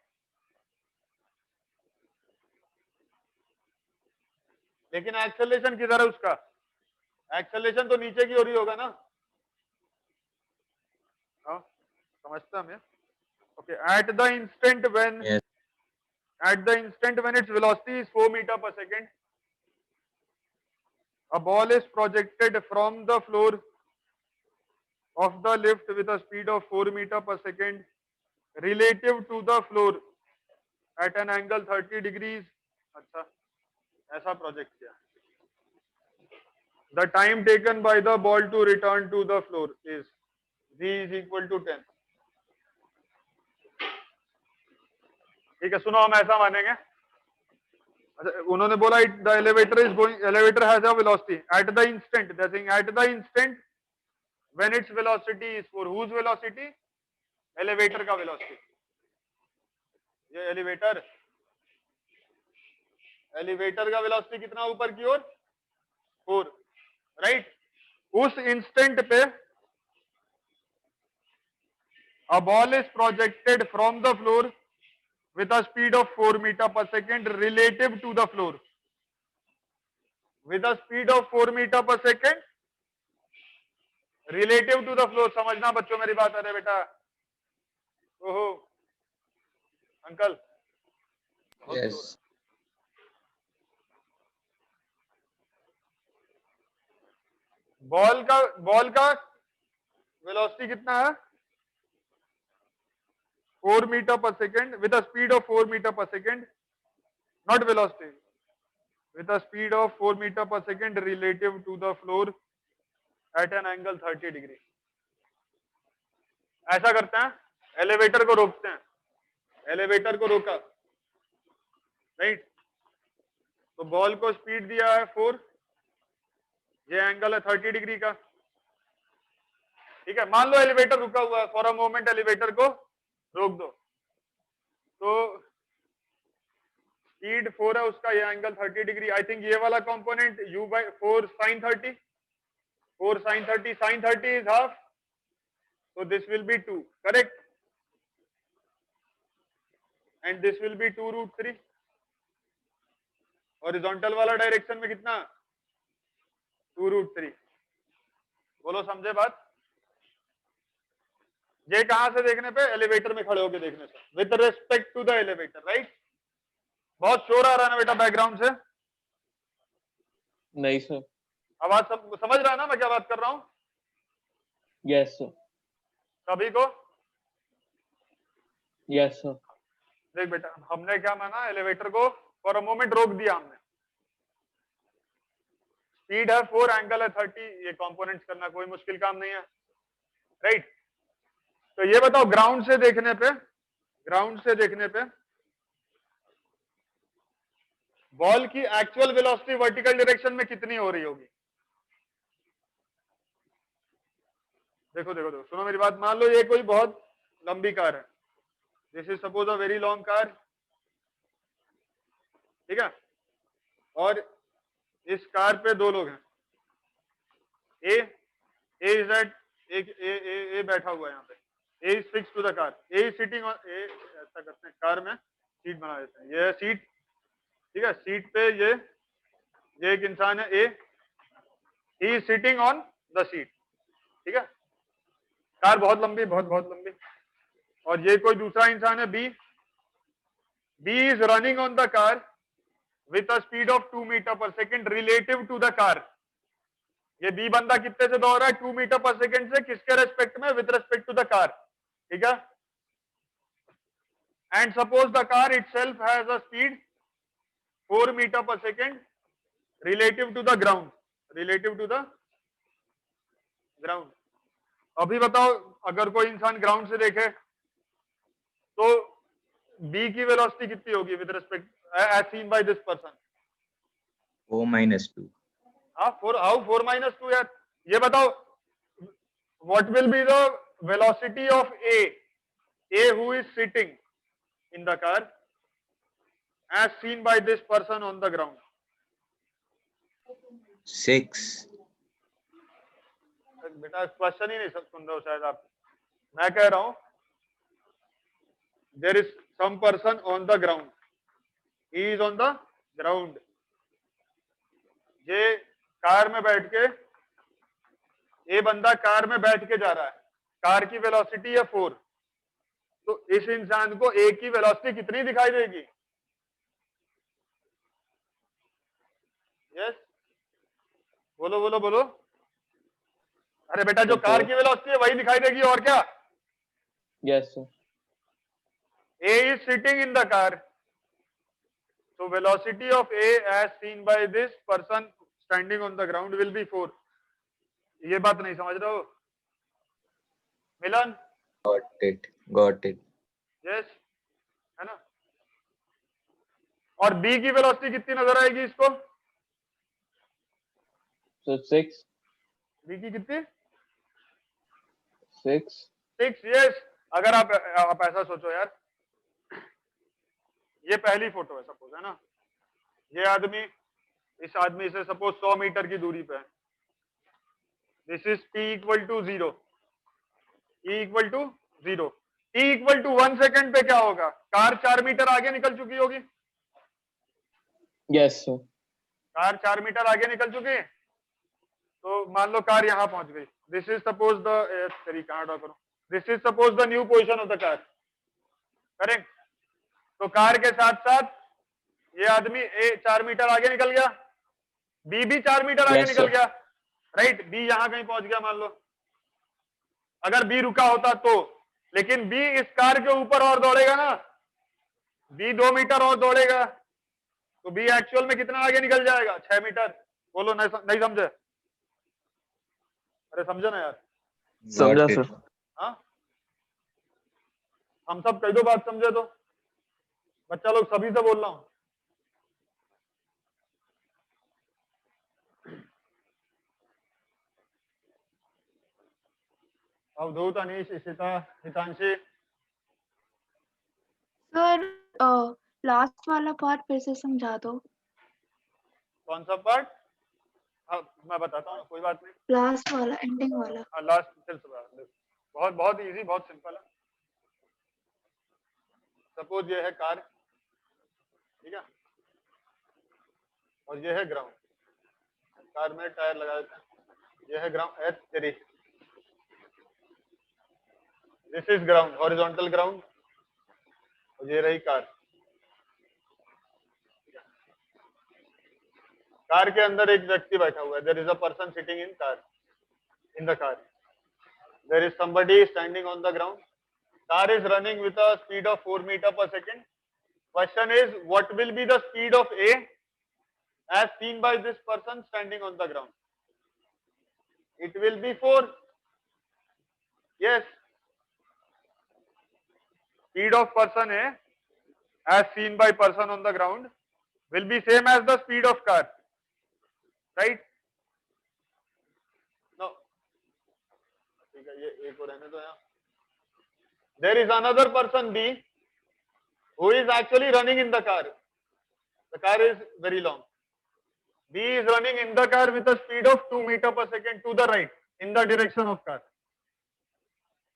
Speaker 1: लेकिन एक्सेलरेशन किधर है उसका? एक्सेलरेशन तो नीचे की ओर ही होगा ना। हाँ समझता मैं। Okay, eight the instant when
Speaker 3: Yes.
Speaker 1: at the instant when its velocity is 4 meter per second, a ball is projected from the floor of the lift with a speed of 4 meter per second relative to the floor at an angle 30 degrees। अच्छा, ऐसा प्रोजेक्ट किया। The time taken by the ball to return to the floor is v is equal to 10। ठीक है, सुनो हम ऐसा मानेंगे। अच्छा, उन्होंने बोला the elevator is going, elevator has a velocity at the instant, they saying at the instant when its velocity is 4, whose velocity? Elevator का वेलोसिटी। ये एलिवेटर का वेलोसिटी कितना ऊपर की ओर? 4, राइट? उस इंस्टेंट पे a ball is projected from the floor with a speed of 4 meter per second relative to the floor, with a speed of 4 meter per second relative to the floor। समझना बच्चों मेरी बात। अरे बेटा, ओहो अंकल, बहुत
Speaker 3: Yes.
Speaker 1: शोर है। बॉल का वेलोसिटी कितना है? 4 meter per second with a speed of 4 meter per second, not velocity, with a speed of 4 meter per second relative to the floor at an angle 30 degree। ऐसा करते हैं, एलिवेटर को रोकते हैं, एलिवेटर को रोका, राइट? तो बॉल को स्पीड दिया है 4, ये एंगल है 30 डिग्री का। ठीक है, मान लो एलिवेटर रुका हुआ है, फॉर अ मोमेंट एलिवेटर को रोक दो, तो स्पीड 4 है उसका, ये एंगल 30 डिग्री। आई थिंक ये वाला component u by 4 sin 30, 4 sin 30, sin 30 is half, so this will be 2, correct, and this will be 2 root 3। Horizontal वाला डायरेक्शन में कितना, 2 root 3। बोलो समझे बात? ये कहां से देखने पे, एलिवेटर में खड़े होके देखने से, with respect to the elevator, right. बहुत शोर आ रहा है ना बेटा बैकग्राउंड से?
Speaker 4: नहीं सर।
Speaker 1: आवाज समझ रहा है ना मैं क्या बात कर रहा हूं?
Speaker 4: Yes sir.
Speaker 1: सभी को?
Speaker 4: Yes sir.
Speaker 1: देख बेटा, हमने क्या माना, एलिवेटर को फॉर अ मोमेंट रोक दिया हमने। स्पीड है 4, एंगल है 30, ये कंपोनेंट्स करना कोई मुश्किल काम नहीं है, राइट। तो ये बताओ ग्राउंड से देखने पे, ग्राउंड से देखने पे बॉल की एक्चुअल वेलोसिटी वर्टिकल डायरेक्शन में कितनी हो रही होगी? देखो देखो देखो, सुनो मेरी बात, मान लो ये कोई बहुत लंबी कार है, this is suppose a very long car, ठीक है, और इस कार पे दो लोग हैं, ए इज एट, ए बैठा हुआ है यहाँ पे, A is fix to the car, A is sitting on, A ऐसा करते हैं कार में सीट बना देते हैं, ये है सीट, ठीक है, सीट पे ये एक इंसान है A, he is sitting on the seat, ठीक है, कार बहुत लंबी, बहुत बहुत लंबी, और ये कोई दूसरा इंसान है B, B is running on the car with a speed of 2 metre per second relative to the car. ये बी बंदा कितने से दौड़ रहा है, 2 मीटर पर सेकेंड से, किसके रेस्पेक्ट में, with respect to the car, ठीक है। And suppose the car itself has a speed 4 metre per second relative to the ground, relative to the ground. अभी बताओ अगर कोई इंसान ग्राउंड से देखे तो बी की वेलोसिटी कितनी होगी with respect as seen by this person?
Speaker 3: 4 minus 2.
Speaker 1: हाँ, 4, हाउ 4 minus 2 यार? ये बताओ what will be the velocity of A who is sitting in the car as seen by this person on the ground?
Speaker 3: 6.
Speaker 1: बेटा क्वेश्चन ही नहीं सुन रहे हो शायद आप, मैं कह रहा हूं there is some person on the ground, he is on the ground, ये कार में बैठ के, ये बंदा कार में बैठ के जा रहा है, कार की वेलोसिटी है 4, तो इस इंसान को ए की वेलोसिटी कितनी दिखाई देगी? यस, बोलो बोलो बोलो। अरे बेटा जो कार की वेलोसिटी है वही दिखाई देगी, और क्या?
Speaker 4: Yes sir.
Speaker 1: A is sitting in the car, so velocity of A as seen by this person standing on the ground will be 4। ये बात नहीं समझ रहे हो मिलन?
Speaker 3: Got it.
Speaker 1: यस, है ना। और B की वेलोसिटी कितनी नजर आएगी इसको?
Speaker 4: So 6.
Speaker 1: B की कितनी?
Speaker 4: 6।
Speaker 1: यस। अगर आप ऐसा सोचो यार, ये पहली फोटो है सपोज, है ना, ये आदमी इस आदमी से सपोज 100 मीटर की दूरी पे है, this is T equal to 0, E equal to 0, T equal to 1 second पे क्या होगा? कार 4 मीटर आगे निकल चुकी होगी।
Speaker 4: Yes sir.
Speaker 1: कार 4 मीटर आगे निकल चुकी है, तो मान लो कार यहां पहुंच गई, दिस इज सपोज द, कहां ड्रॉ करूं, this is suppose the new position of the car, correct. तो कार के साथ साथ ये आदमी ए 4 मीटर आगे निकल गया, बी भी 4 मीटर आगे
Speaker 4: Yes,
Speaker 1: निकल
Speaker 4: sir.
Speaker 1: गया, राइट। बी यहां कहीं पहुंच गया मान लो, अगर बी रुका होता तो, लेकिन बी इस कार के ऊपर और दौड़ेगा ना, बी 2 मीटर और दौड़ेगा, तो बी एक्चुअल में कितना आगे निकल जाएगा? 6 मीटर। बोलो नहीं समझे? अरे समझो ना यार।
Speaker 4: समझा
Speaker 3: Got it.
Speaker 4: सर।
Speaker 1: हाँ, हम सब कई दो बात समझे तो, बच्चा लोग सभी से बोल रहा हूं। अवधूत, अनीश, इशिता, हितांशी।
Speaker 2: Sir, लास्ट वाला पार्ट फिर से समझा दो।
Speaker 1: कौन सा पार्ट? हाँ मैं बताता हूँ, कोई बात नहीं।
Speaker 2: लास्ट वाला, एंडिंग वाला।
Speaker 1: हाँ लास्ट फिर से बहुत बहुत इजी, बहुत सिंपल है। सपोज ये है कार, ठीक है, और ये है ग्राउंड। कार में टायर लगा देते हैं, ये है ground H3, this is ground, horizontal ground, और ये रही कार। कार के अंदर एक व्यक्ति बैठा हुआ है, there is a person sitting in car, in the car, there is somebody standing on the ground. Car is running with a speed of 4 meter per second. Question is, what will be the speed of A as seen by this person standing on the ground? It will be 4. Yes. Speed of person A as seen by person on the ground will be same as the speed of car, right? No. ठीक है, ये A को रहने दो यहाँ. There is another person B who is actually running in the car. The car is very long. B is running in the car with a speed of 2 meter per second to the right in the direction of car.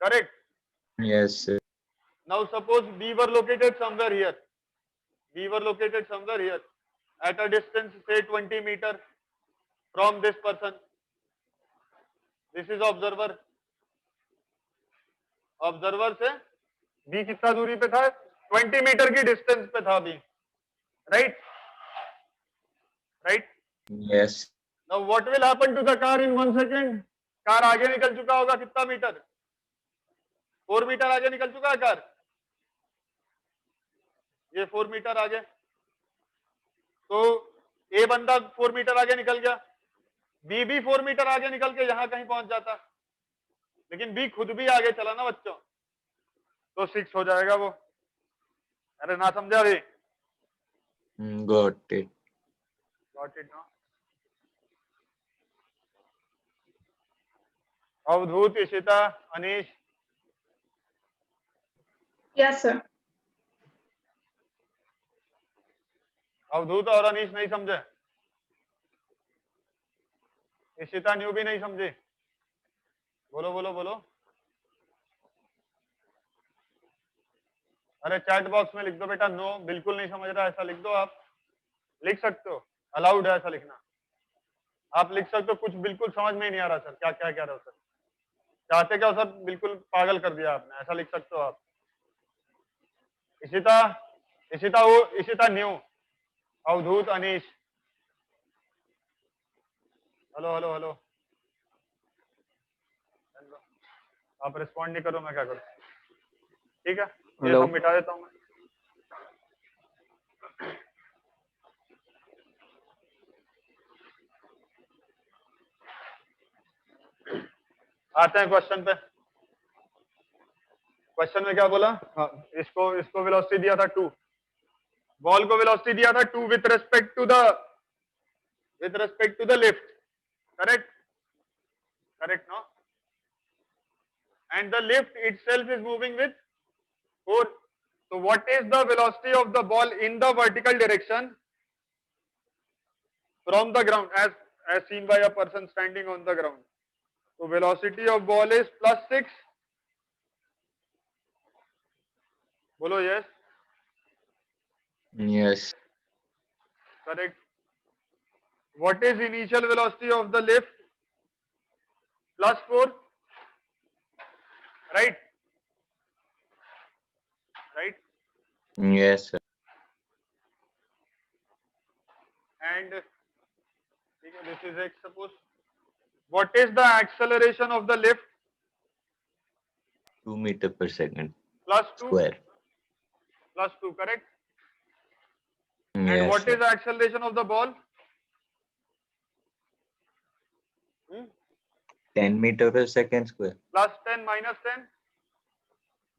Speaker 1: Correct?
Speaker 3: Yes, sir.
Speaker 1: Now suppose B were located somewhere here. B were located somewhere here at a distance say 20 meter from this person. This is observer. Observer से B कितना दूरी पे था? 20 मीटर की डिस्टेंस पे था B. Right? Right?
Speaker 3: Yes.
Speaker 1: Now what will happen to the car in 1 second? Car आगे निकल चुका होगा कितना मीटर? 4 मीटर आगे निकल चुका है कार. ये 4 मीटर आगे, तो ए बंदा 4 मीटर आगे निकल गया, बी भी 4 मीटर आगे निकल के यहां कहीं पहुंच जाता, लेकिन बी खुद भी आगे चला ना बच्चों, तो 6 हो जाएगा वो. अरे ना समझा भी?
Speaker 3: Got it.
Speaker 1: Got it now? Avadhoot, Ishita, Anish.
Speaker 2: Yes sir.
Speaker 1: Avadhoot और अनीश नहीं समझे? इशिता न्यू भी नहीं समझी? बोलो बोलो बोलो. अरे चैट बॉक्स में लिख दो बेटा, नो बिल्कुल नहीं समझ रहा, ऐसा लिख दो. आप लिख सकते हो, अलाउड है ऐसा लिखना. आप लिख सकते हो कुछ बिल्कुल समझ में ही नहीं आ रहा सर, क्या क्या कह रहे हो सर, चाहते क्या हो सर, बिल्कुल पागल कर दिया आपने, ऐसा लिख सकते हो आप. इशिता, इशिता वो, Ishita new, Avadhoot, Anish. Hello hello hello. आप रिस्पॉन्ड नहीं करो, मैं क्या करूं? ठीक है, ये
Speaker 4: हेलो.
Speaker 1: सब मिटा देता हूं मैं. आते हैं क्वेश्चन पे. क्वेश्चन में क्या बोला? हाँ, इसको वेलोसिटी दिया था 2, बॉल को वेलोसिटी दिया था 2 with respect to the lift. Correct? Correct no? And the lift itself is moving with 4. So what is the velocity of the ball in the vertical direction from the ground as seen by a person standing on the ground? So velocity of ball is +6. बोलो yes.
Speaker 3: Yes.
Speaker 1: Correct. What is initial velocity of the lift? +4. Right? Right?
Speaker 3: Yes, sir.
Speaker 1: And this is x suppose. What is the acceleration of the lift?
Speaker 3: 2 meter per second
Speaker 1: +2.
Speaker 3: square.
Speaker 1: +2, correct? And
Speaker 3: Yes,
Speaker 1: what
Speaker 3: sir.
Speaker 1: is the acceleration of the ball?
Speaker 3: 10 meter per second square.
Speaker 1: +10, -10?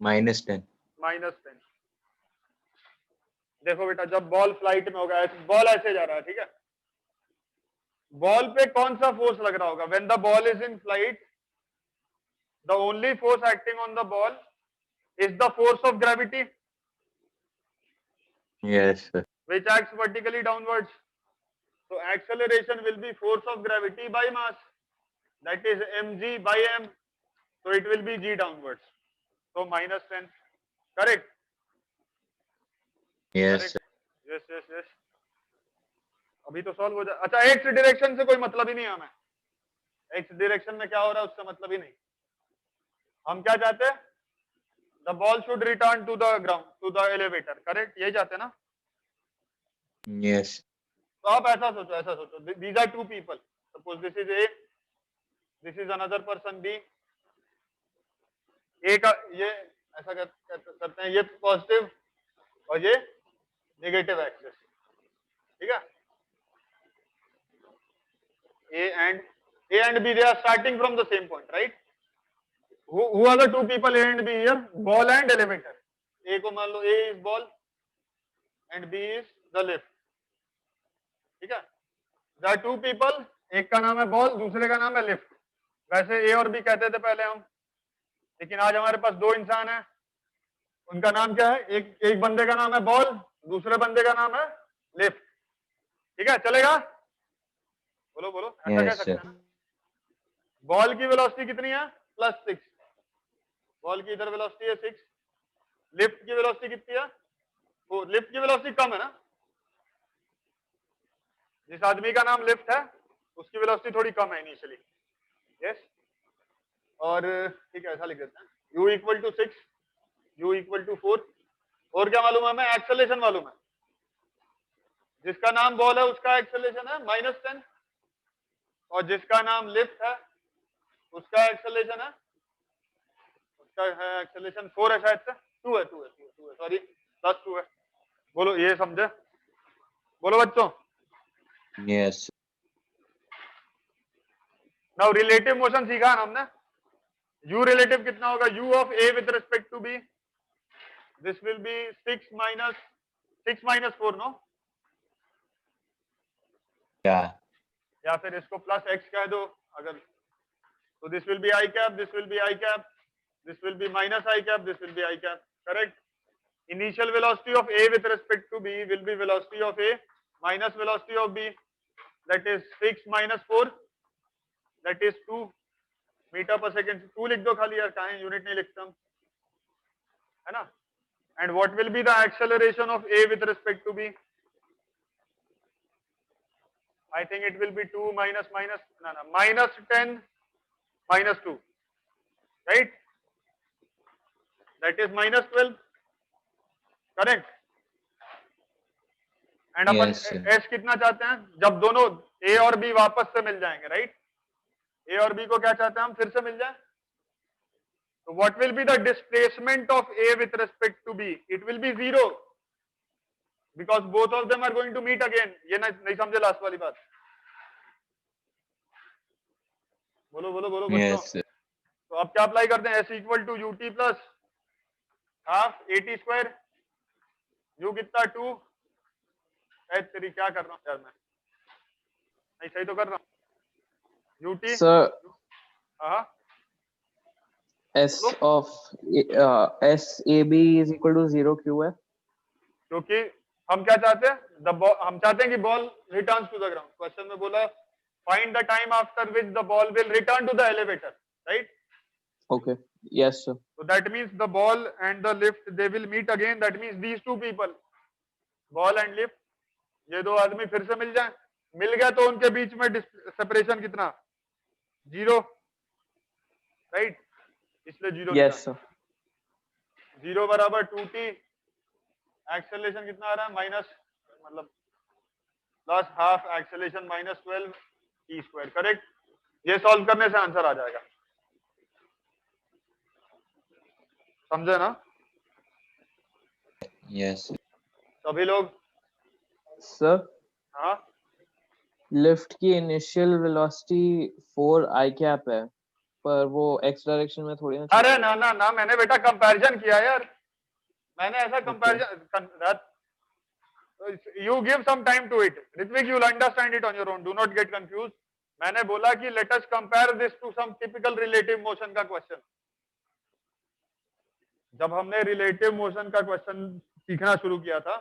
Speaker 3: -10.
Speaker 1: -10. देखो बेटा, जब बॉल फ्लाइट में होगा, बॉल ऐसे जा रहा है, ठीक है, बॉल पे कौन सा फोर्स लग रहा होगा? When the ball is in flight, the only force acting on the ball is the force of gravity.
Speaker 3: Yes, sir.
Speaker 1: which acts vertically downwards. So acceleration will be force of gravity by mass, that is mg by m. So it will be g downwards. So minus 10. Correct?
Speaker 3: Yes,
Speaker 1: Correct?
Speaker 3: sir.
Speaker 1: Yes, yes, yes. अभी तो सॉल्व हो जाए. अच्छा, एक्स डायरेक्शन से कोई मतलब ही नहीं है हमें. एक्स डायरेक्शन में क्या हो रहा है उससे मतलब ही नहीं. हम क्या चाहते हैं? The ball should return to the ground, to the elevator. Correct? यही चाहते हैं ना?
Speaker 3: Yes.
Speaker 1: तो आप ऐसा सोचो, ऐसा सोचो. These are two people. Suppose this is A, this is another person B. A का ये ऐसा करते हैं, ये पॉजिटिव और ये नेगेटिव एक्सिस. ठीक है? A and B, they are starting from the same point, right? Who are the two people A and B here? Ball and elevator. A को मान लो A is ball and B is the lift. ठीक है? There are two people. एक का नाम है बॉल, दूसरे का नाम है लिफ्ट. वैसे ए और बी कहते थे पहले हम, लेकिन आज हमारे पास दो इंसान हैं. उनका नाम क्या है? एक बंदे का नाम है बॉल, दूसरे बंदे का नाम है लिफ्ट. ठीक है, चलेगा? बोलो बोलो, ऐसा कह
Speaker 3: Yes,
Speaker 1: सकते
Speaker 3: sir.
Speaker 1: हैं. बॉल की वेलोसिटी कितनी है? +6. बॉल की इधर वेलोसिटी है 6. लिफ्ट की वेलोसिटी कितनी है? वो लिफ्ट की वेलोसिटी कम है ना. जिस आदमी का नाम लिफ्ट है उसकी वेलोसिटी थोड़ी कम है इनिशियली. यस. और ठीक है, ऐसा लिख देते हैं. u equal to 6, u equal to 4. और क्या मालूम है हमें? एक्सेलरेशन मालूम है. जिसका नाम बॉल है उसका एक्सेलरेशन है -10, और जिसका नाम लिफ्ट है उसका एक्सेलरेशन है, उसका है एक्सेलरेशन 4 है शायद से. 2 है, सॉरी, +2 है. बोलो, ये समझे? बोलो बच्चों.
Speaker 3: Yes.
Speaker 1: नाउ रिलेटिव मोशन सीखा ना हमने. u रिलेटिव कितना होगा? u of a with respect to b, this will be 6 minus 4, no?
Speaker 3: Yeah.
Speaker 1: या फिर इसको +x कह दो अगर. तो this will be i cap, this will be i cap, this will be -i cap, this will be i cap. Correct? Initial velocity of a with respect to b will be velocity of a minus velocity of b, that is 6 minus 4, that is 2 metre per second. 2 लिख दो खाली यार, कहाँ यूनिट नहीं लिखता हम, है ना. And what will be the acceleration of a with respect to b? I think it will be 2 minus -10 minus 2, right? That is -12. Correct. And upon
Speaker 3: Yes, sir.
Speaker 1: S कितना चाहते हैं? जब दोनों ए और बी वापस से मिल जाएंगे, राइट? ए और बी को क्या चाहते हैं हम? फिर से मिल जाए. तो what will be the displacement of A with respect to B? It will be 0, because both of them are going to meet again. ये नहीं समझे लास्ट वाली बात? बोलो बोलो बोलो बच्चों.
Speaker 3: Yes, sir.
Speaker 1: तो अब क्या अप्लाई करते हैं? S equal to u t plus half a t square. U कितना? 2. तेरी क्या कर रहा हूँ यार मैं? नहीं, सही तो कर रहा हूँ. यूटी.
Speaker 4: Sir,
Speaker 1: हाँ,
Speaker 4: S of SAB is equal to 0 क्यों है?
Speaker 1: क्योंकि हम क्या चाहते हैं? हम चाहते हैं कि ball returns to the ground. Question में बोला find the time after which the ball will return to the elevator, right?
Speaker 4: Okay. Yes, sir.
Speaker 1: So that means the ball and the lift, they will meet again. That means these two people, ball and lift, ये दो आदमी फिर से मिल जाए. मिल गए तो उनके बीच में सेपरेशन कितना? 0, राइट? इसलिए 0.
Speaker 4: Yes, sir.
Speaker 1: 0 बराबर 2t. एक्सेलरेशन कितना आ रहा है? माइनस, मतलब plus half acceleration -12 t square. Correct? ये सॉल्व करने से आंसर आ जाएगा. समझे ना?
Speaker 3: Yes, sir.
Speaker 1: सभी लोग.
Speaker 4: Sir,
Speaker 1: हाँ,
Speaker 4: लिफ्ट की इनिशियल वेलोसिटी 4 i कैप है, पर वो x डायरेक्शन में थोड़ी ना.
Speaker 1: अरे ना ना ना, मैंने बेटा कंपैरिजन किया यार. मैंने ऐसा comparison. You give some time to it. Ritvik, you will understand it on your own. Do not get confuse. मैंने बोला कि let us compare this to some typical relative motion का क्वेश्चन. जब हमने रिलेटिव मोशन का क्वेश्चन सीखना शुरू किया था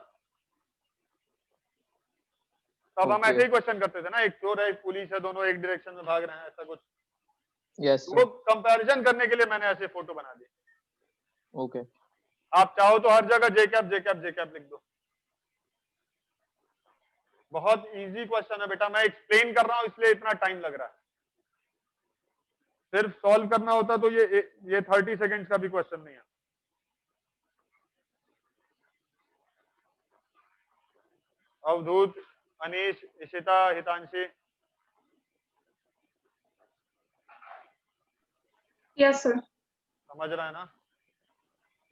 Speaker 1: तब हम
Speaker 4: Okay.
Speaker 1: ऐसे ही क्वेश्चन करते थे ना, एक चोर है एक पुलिस है, दोनों एक डायरेक्शन में भाग रहे हैं, ऐसा कुछ।
Speaker 4: Yes,
Speaker 1: वो
Speaker 4: sir.
Speaker 1: कंपैरिजन करने के लिए मैंने ऐसे फोटो बना दी।
Speaker 4: Okay.
Speaker 1: आप चाहो तो हर जगह जे कैप लिख दो। बहुत इजी क्वेश्चन है बेटा, मैं एक्सप्लेन कर रहा हूं इसलिए इतना टाइम लग रहा है। सिर्फ सॉल्व करना होता तो ये 30 सेकेंड्स का भी क्वेश्चन नहीं है। अवधूत, अनीश, इशिता, हितांशी,
Speaker 2: Yes, sir.
Speaker 1: समझ रहा है ना?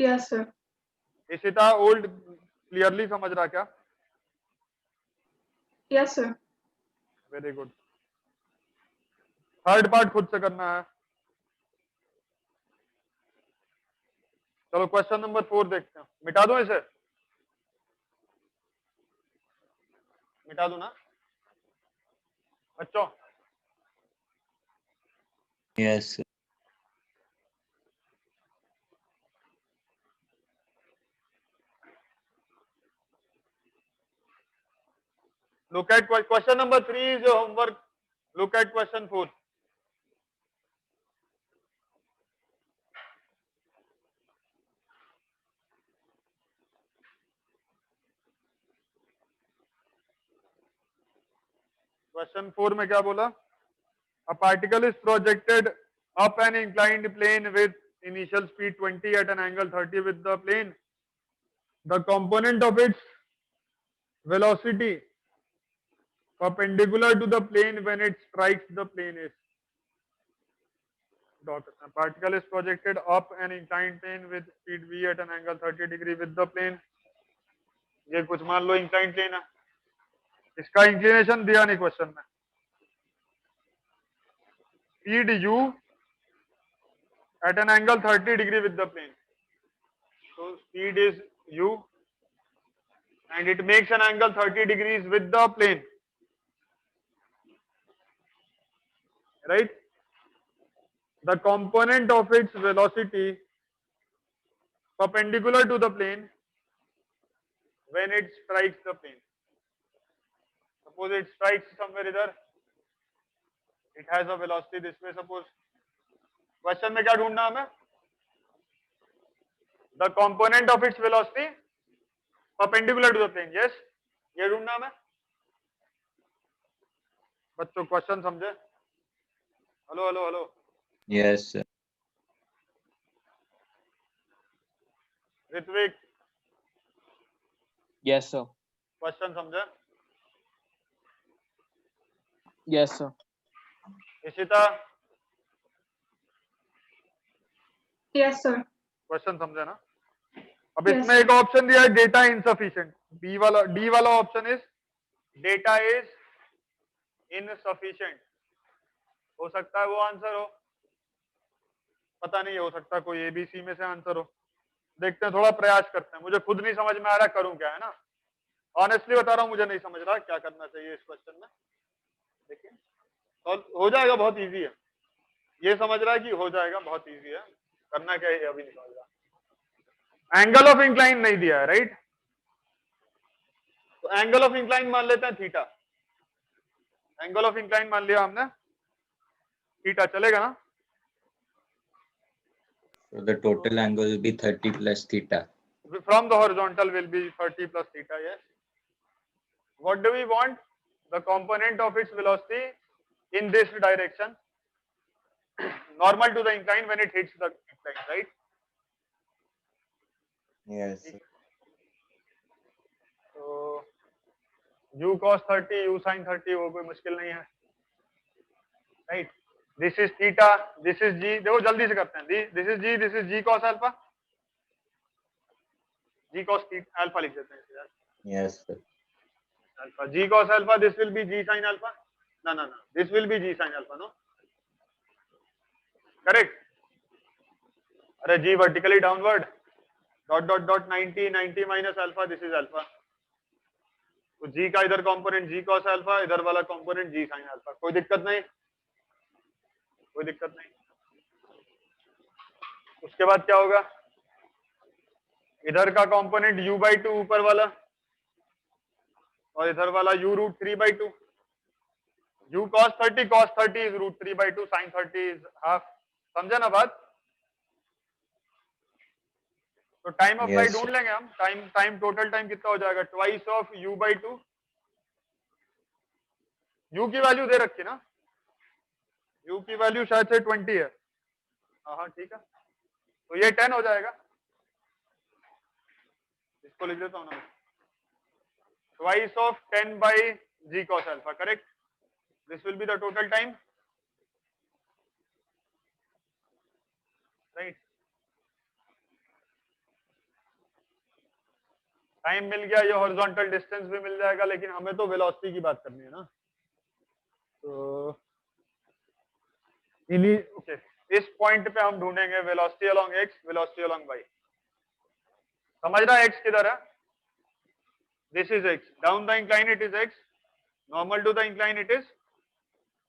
Speaker 2: Yes, sir.
Speaker 1: Ishita old clearly समझ रहा क्या?
Speaker 2: Yes, sir.
Speaker 1: Very good. Third part खुद से करना है। चलो क्वेश्चन नंबर 4 देखते हैं। मिटा दो इसे, मिटा दो ना बच्चों?
Speaker 3: Yes, sir.
Speaker 1: Look at question number 3 is your homework. Look at question 4. Question 4 में क्या बोला? A particle is projected up an inclined plane with initial speed 20 at an angle 30 with the plane. The component of its velocity perpendicular to the plane when it strikes the plane is. A particle is projected up an inclined plane with speed v at an angle 30 degree with the plane. ये कुछ मान लो inclined plane है, इसका इंक्लिनेशन दिया नहीं क्वेश्चन में। Speed u at an angle 30 degree with the plane. So speed is u and it makes an angle 30 degrees with the plane, right? The component of its velocity perpendicular to the plane when it strikes the plane. Suppose it strikes somewhere इधर, it has a velocity this way. Suppose question में क्या ढूंढना हमें? The component of its velocity perpendicular to the plane. Yes, ये ढूंढना हमें। बच्चों क्वेश्चन समझे? Hello hello hello.
Speaker 3: Yes, sir.
Speaker 1: Ritvik,
Speaker 4: Yes, sir.
Speaker 1: Question समझे?
Speaker 4: Yes, sir.
Speaker 1: Ishita,
Speaker 2: Yes, sir.
Speaker 1: Question समझे ना? अब
Speaker 2: Yes,
Speaker 1: इसमें
Speaker 2: sir.
Speaker 1: एक ऑप्शन दिया है डेटा इनसफिशिएंट। डी वाला option is data is insufficient. हो सकता है वो आंसर हो, पता नहीं, हो सकता कोई एबीसी में से आंसर हो। देखते हैं, थोड़ा प्रयास करते हैं। मुझे खुद नहीं समझ में आ रहा करूं क्या, है ना? ऑनेस्टली बता रहा हूं, मुझे नहीं समझ रहा क्या करना चाहिए इस क्वेश्चन में। देखिए सॉल्व हो जाएगा, बहुत इजी है। ये समझ रहा है कि हो जाएगा, बहुत इजी है। करना क्या है अभी नहीं समझ रहा। एंगल ऑफ इंक्लाइन नहीं दिया है, राइट? तो एंगल ऑफ इंक्लाइन मान लेते हैं थीटा। एंगल ऑफ इंक्लाइन मान लिया हमने थीटा, चलेगा ना?
Speaker 3: So the total angle will be 30 plus theta.
Speaker 1: From the horizontal will be 30 plus theta. Yes. What do we want? The component of its velocity in this direction, normal to the incline when it hits the incline, right?
Speaker 3: Yes, sir.
Speaker 1: So u cos 30, u sin 30 वो कोई मुश्किल नहीं है, right? This is theta, this is g. देखो जल्दी से करते हैं। This is g, this is g cos alpha. G cos alpha लिख देते हैं।
Speaker 3: Yes, sir.
Speaker 1: Alpha, g cos alpha. This will be g sin alpha. No. This will be g sin alpha. No. Correct. अरे g vertically downward. Dot 90 minus alpha. This is alpha. तो g का इधर कंपोनेंट g cos alpha, इधर वाला कंपोनेंट g sin alpha। कोई दिक्कत नहीं, कोई दिक्कत नहीं। उसके बाद क्या होगा? इधर का कंपोनेंट u/2 ऊपर वाला और इधर वाला u root 3/2, u cos 30 is root 3/2, sin 30 is half. समझे ना बात? तो टाइम ऑफ फ्लाइट
Speaker 3: Yes.
Speaker 1: ढूंढ लेंगे हम। टाइम टोटल टाइम कितना हो जाएगा, ट्वाइस ऑफ u/2। u की वैल्यू दे रखी ना, u की वैल्यू शायद से 20 है। हाँ ठीक है, तो ये 10 हो जाएगा। इसको लिख देता हूँ ना, twice of 10/g cos alpha, correct? This will be the total time, right? Time मिल गया, ये हॉरिजॉन्टल डिस्टेंस भी मिल जाएगा, लेकिन हमें तो वेलोसिटी की बात करनी है ना। तो ओके, इस पॉइंट पे हम ढूंढेंगे velocity along x, velocity along y। समझ रहा है x किधर है? This is x, down the incline it is x, normal to the incline it is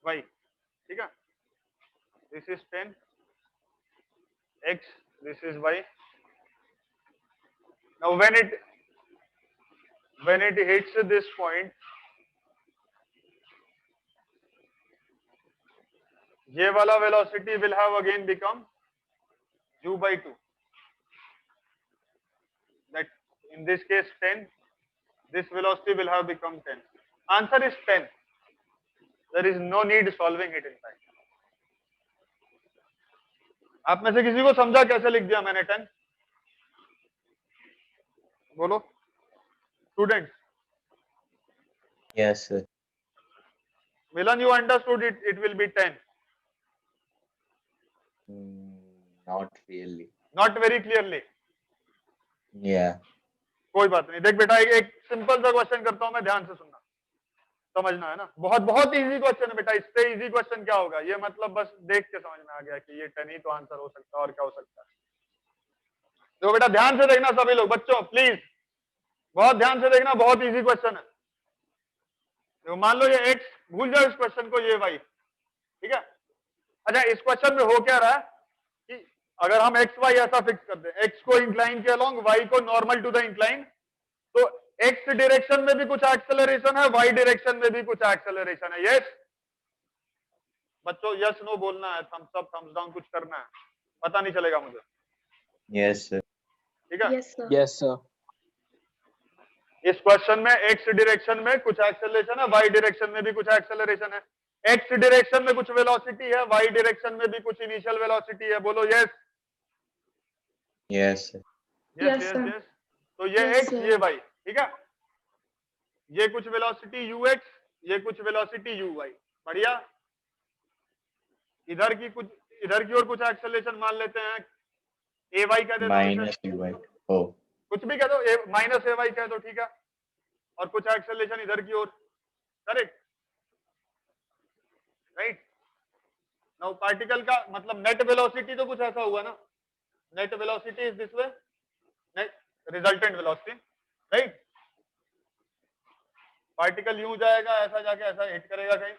Speaker 1: y, ठीक है? This is 10 x, this is y। Now when it hits this point, ये वाला velocity will have again become u/2, that in this case 10, this velocity will have become 10. Answer is 10. There is no need solving it in fact. आप में से किसी को समझा कैसे लिख दिया मैंने 10? बोलो students.
Speaker 3: Yes, sir.
Speaker 1: Milan, you understood it, it will be 10.
Speaker 3: Not really.
Speaker 1: Not very clearly.
Speaker 3: Yeah.
Speaker 1: कोई बात नहीं, देख बेटा एक सिंपल सा क्वेश्चन करता हूं मैं, ध्यान से सुनना, समझना है ना। बहुत बहुत इजी क्वेश्चन है बेटा, इससे इजी क्वेश्चन क्या होगा, ये मतलब बस देख के समझ में आ गया कि ये 10 ही तो आंसर हो सकता है, और क्या हो सकता है। तो बेटा ध्यान से देखना सभी लोग, बच्चों प्लीज बहुत ध्यान से देखना, बहुत इजी क्वेश्चन है। तो मान लो ये x, भूल जाओ इस क्वेश्चन को, ये y, ठीक है? अच्छा, इस क्वेश्चन में हो क्या रहा है कि अगर हम x y ऐसा फिक्स कर दें, x को इंक्लाइन के अलोंग, y को नॉर्मल टू द इंक्लाइन, तो x डायरेक्शन में भी कुछ एक्सेलरेशन है, y डायरेक्शन में भी कुछ एक्सेलरेशन है। यस बच्चों, यस नो बोलना है, थम्स अप थम्स डाउन कुछ करना है, पता नहीं चलेगा मुझे।
Speaker 3: Yes, sir.
Speaker 1: ठीक है?
Speaker 2: Yes, sir.
Speaker 4: Yes, sir.
Speaker 1: इस क्वेश्चन में x डायरेक्शन में कुछ एक्सेलरेशन है, y डायरेक्शन में भी कुछ एक्सेलरेशन है। x डायरेक्शन में कुछ वेलोसिटी है, y डायरेक्शन में भी कुछ इनिशियल वेलोसिटी है। बोलो yes.
Speaker 3: Yes, sir.
Speaker 1: Yes
Speaker 2: Yes,
Speaker 1: yes
Speaker 2: sir.
Speaker 1: Yes. तो ये
Speaker 2: Yes,
Speaker 1: x,
Speaker 2: sir.
Speaker 1: ये y, ठीक है? ये कुछ वेलोसिटी ux, ये कुछ वेलोसिटी uy, बढ़िया। इधर की ओर कुछ एक्सेलरेशन मान लेते हैं, ay कह देता हूं
Speaker 3: Minus
Speaker 1: इसे,
Speaker 3: uy. Oh.
Speaker 1: कुछ भी कह दो, माइनस ay कह दो, ठीक है? और कुछ एक्सेलरेशन इधर की ओर, करेक्ट? राइट? नाउ पार्टिकल का मतलब नेट वेलोसिटी तो कुछ ऐसा हुआ ना, net velocity is this way, net resultant velocity, right? Particle यूं जाएगा, ऐसा जाके ऐसा हिट करेगा कहीं।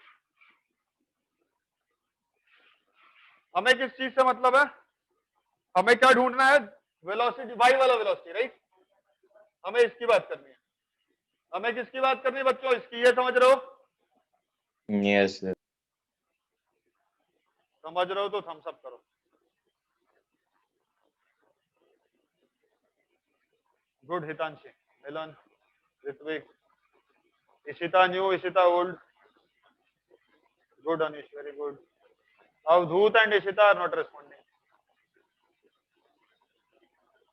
Speaker 1: हमें किस चीज से मतलब है, हमें क्या ढूंढना है, वेलोसिटी, वाई वाला वेलोसिटी, राइट? हमें इसकी बात करनी है। हमें किसकी बात करनी है बच्चों, इसकी, ये समझ रहे हो?
Speaker 3: Yes, sir.
Speaker 1: समझ रहे हो तो थम्स अप करो। Good Hitanshi, Milan, Ritvik, Ishita new, Ishita old, good Anish, very good. Avadhoot and Ishita are not responding.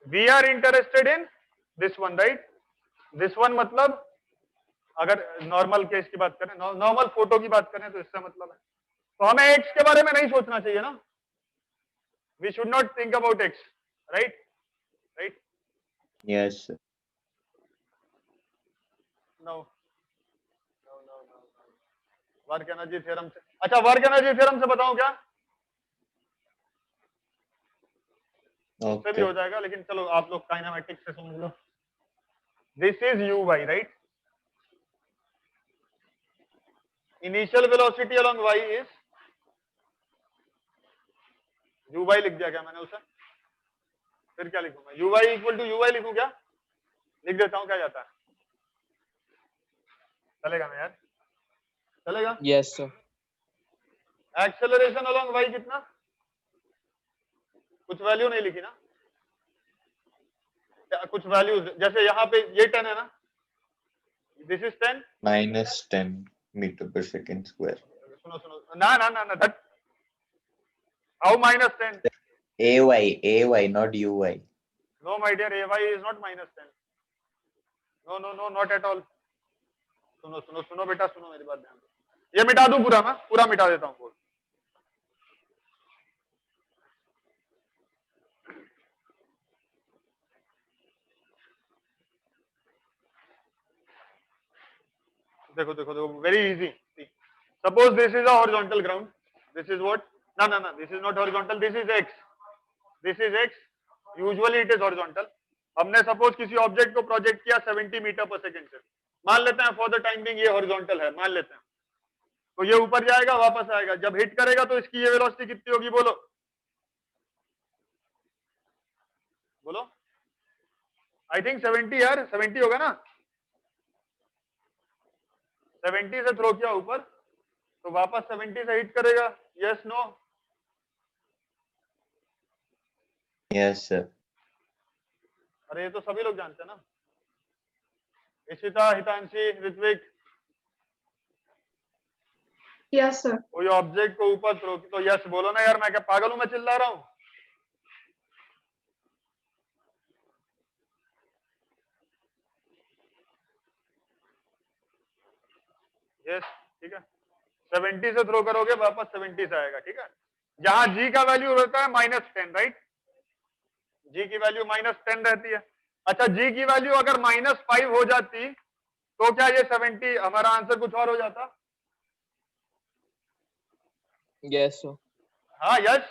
Speaker 1: We are interested in this one, right? This one मतलब अगर नॉर्मल केस की बात करें, नॉर्मल फोटो की बात करें, तो इससे मतलब है, तो हमें एक्स के बारे में नहीं सोचना चाहिए ना, we should not think about x, right? Right?
Speaker 3: Yes, sir.
Speaker 1: No, work energy theorem से, अच्छा वर्क एनर्जी थ्योरम से बताऊं क्या? उससे भी
Speaker 3: Okay.
Speaker 1: हो जाएगा, लेकिन चलो आप लोग काइनेमेटिक्स से समझ लो। This is u y, right? Initial velocity along y is u y, लिख दिया क्या मैंने उसे? फिर क्या लिखूंगा, u y equal to u y लिखूं क्या? लिख देता हूं, क्या जाता है? चलेगा ना यार, चलेगा।
Speaker 4: Yes, sir.
Speaker 1: Acceleration along y कितना, कुछ वैल्यू नहीं लिखी ना, कुछ वैल्यू, जैसे यहाँ पे ये 10 है ना, this is 10,
Speaker 3: -10 meter per second square.
Speaker 1: सुनो सुनो, ना ना ना ना, that how -10,
Speaker 3: AY, not UY.
Speaker 1: No my dear, ay is not -10, no no no, not at all. सुनो सुनो सुनो बेटा, सुनो मेरी बात ध्यान दो, ये मिटा दूं पूरा, मैं पूरा मिटा देता हूँ बोर्ड। देखो देखो देखो, very easy. Suppose this is a horizontal ground, this is what, ना ना ना, this is not horizontal, this is x, this is x, usually it is horizontal. हमने सपोज किसी ऑब्जेक्ट को प्रोजेक्ट किया 70 मीटर पर सेकंड से, मान लेते हैं फॉर द टाइम बिंग ये हॉरिजॉन्टल है, मान लेते हैं, तो ये ऊपर जाएगा वापस आएगा, जब हिट करेगा तो इसकी ये वेलोसिटी कितनी होगी, बोलो बोलो। आई थिंक 70 यार, 70 होगा ना, 70 से थ्रो किया ऊपर तो वापस 70 से हिट करेगा, यस नो।
Speaker 3: Yes, sir.
Speaker 1: अरे ये तो सभी लोग जानते हैं ना, इशिता, हितांशी, ऋत्विक,
Speaker 2: Yes, sir.
Speaker 1: कोई ऑब्जेक्ट को ऊपर थ्रो तो यस बोलो ना यार, मैं क्या पागल हूं, मैं चिल्ला रहा हूं। यस, ठीक है, 70 से थ्रो करोगे वापस 70 से आएगा, ठीक है। जहां जी का वैल्यू रहता है -10, राइट, जी की वैल्यू -10 रहती है। अच्छा, जी की वैल्यू अगर -5 हो जाती तो क्या ये 70, हमारा आंसर कुछ और हो जाता।
Speaker 4: Yes, sir.
Speaker 1: हाँ यस,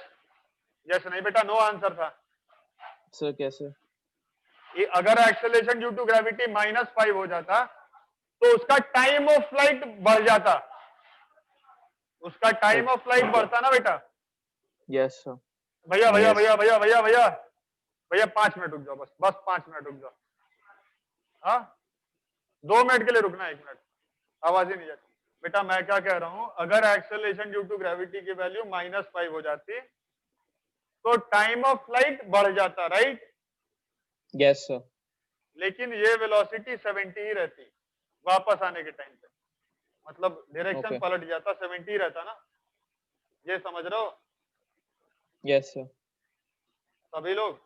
Speaker 1: यस नहीं बेटा, नो आंसर था।
Speaker 4: Sir, कैसे?
Speaker 1: ये अगर एक्सेलरेशन ड्यू टू ग्रेविटी -5 हो जाता तो उसका टाइम ऑफ फ्लाइट बढ़ जाता, उसका टाइम ऑफ फ्लाइट बढ़ता ना बेटा।
Speaker 4: Yes, sir.
Speaker 1: भैया भैया
Speaker 3: Yes.
Speaker 1: भैया भैया भैया भैया भैया 5 मिनट रुक जाओ, बस बस 5 मिनट रुक जाओ, हाँ 2 मिनट के लिए रुकना, 1 मिनट, आवाज ही नहीं जाती बेटा। मैं क्या कह रहा हूं, अगर एक्सेलरेशन ड्यू टू ग्रेविटी की वैल्यू -5 हो जाती तो टाइम ऑफ फ्लाइट बढ़ जाता, राइट।
Speaker 4: Yes, sir.
Speaker 1: लेकिन ये वेलोसिटी 70 ही रहती वापस आने के टाइम पे, मतलब डायरेक्शन
Speaker 4: Okay.
Speaker 1: पलट जाता, 70 ही रहता ना, ये समझ रहे हो
Speaker 4: Yes, sir.
Speaker 1: सभी लोग।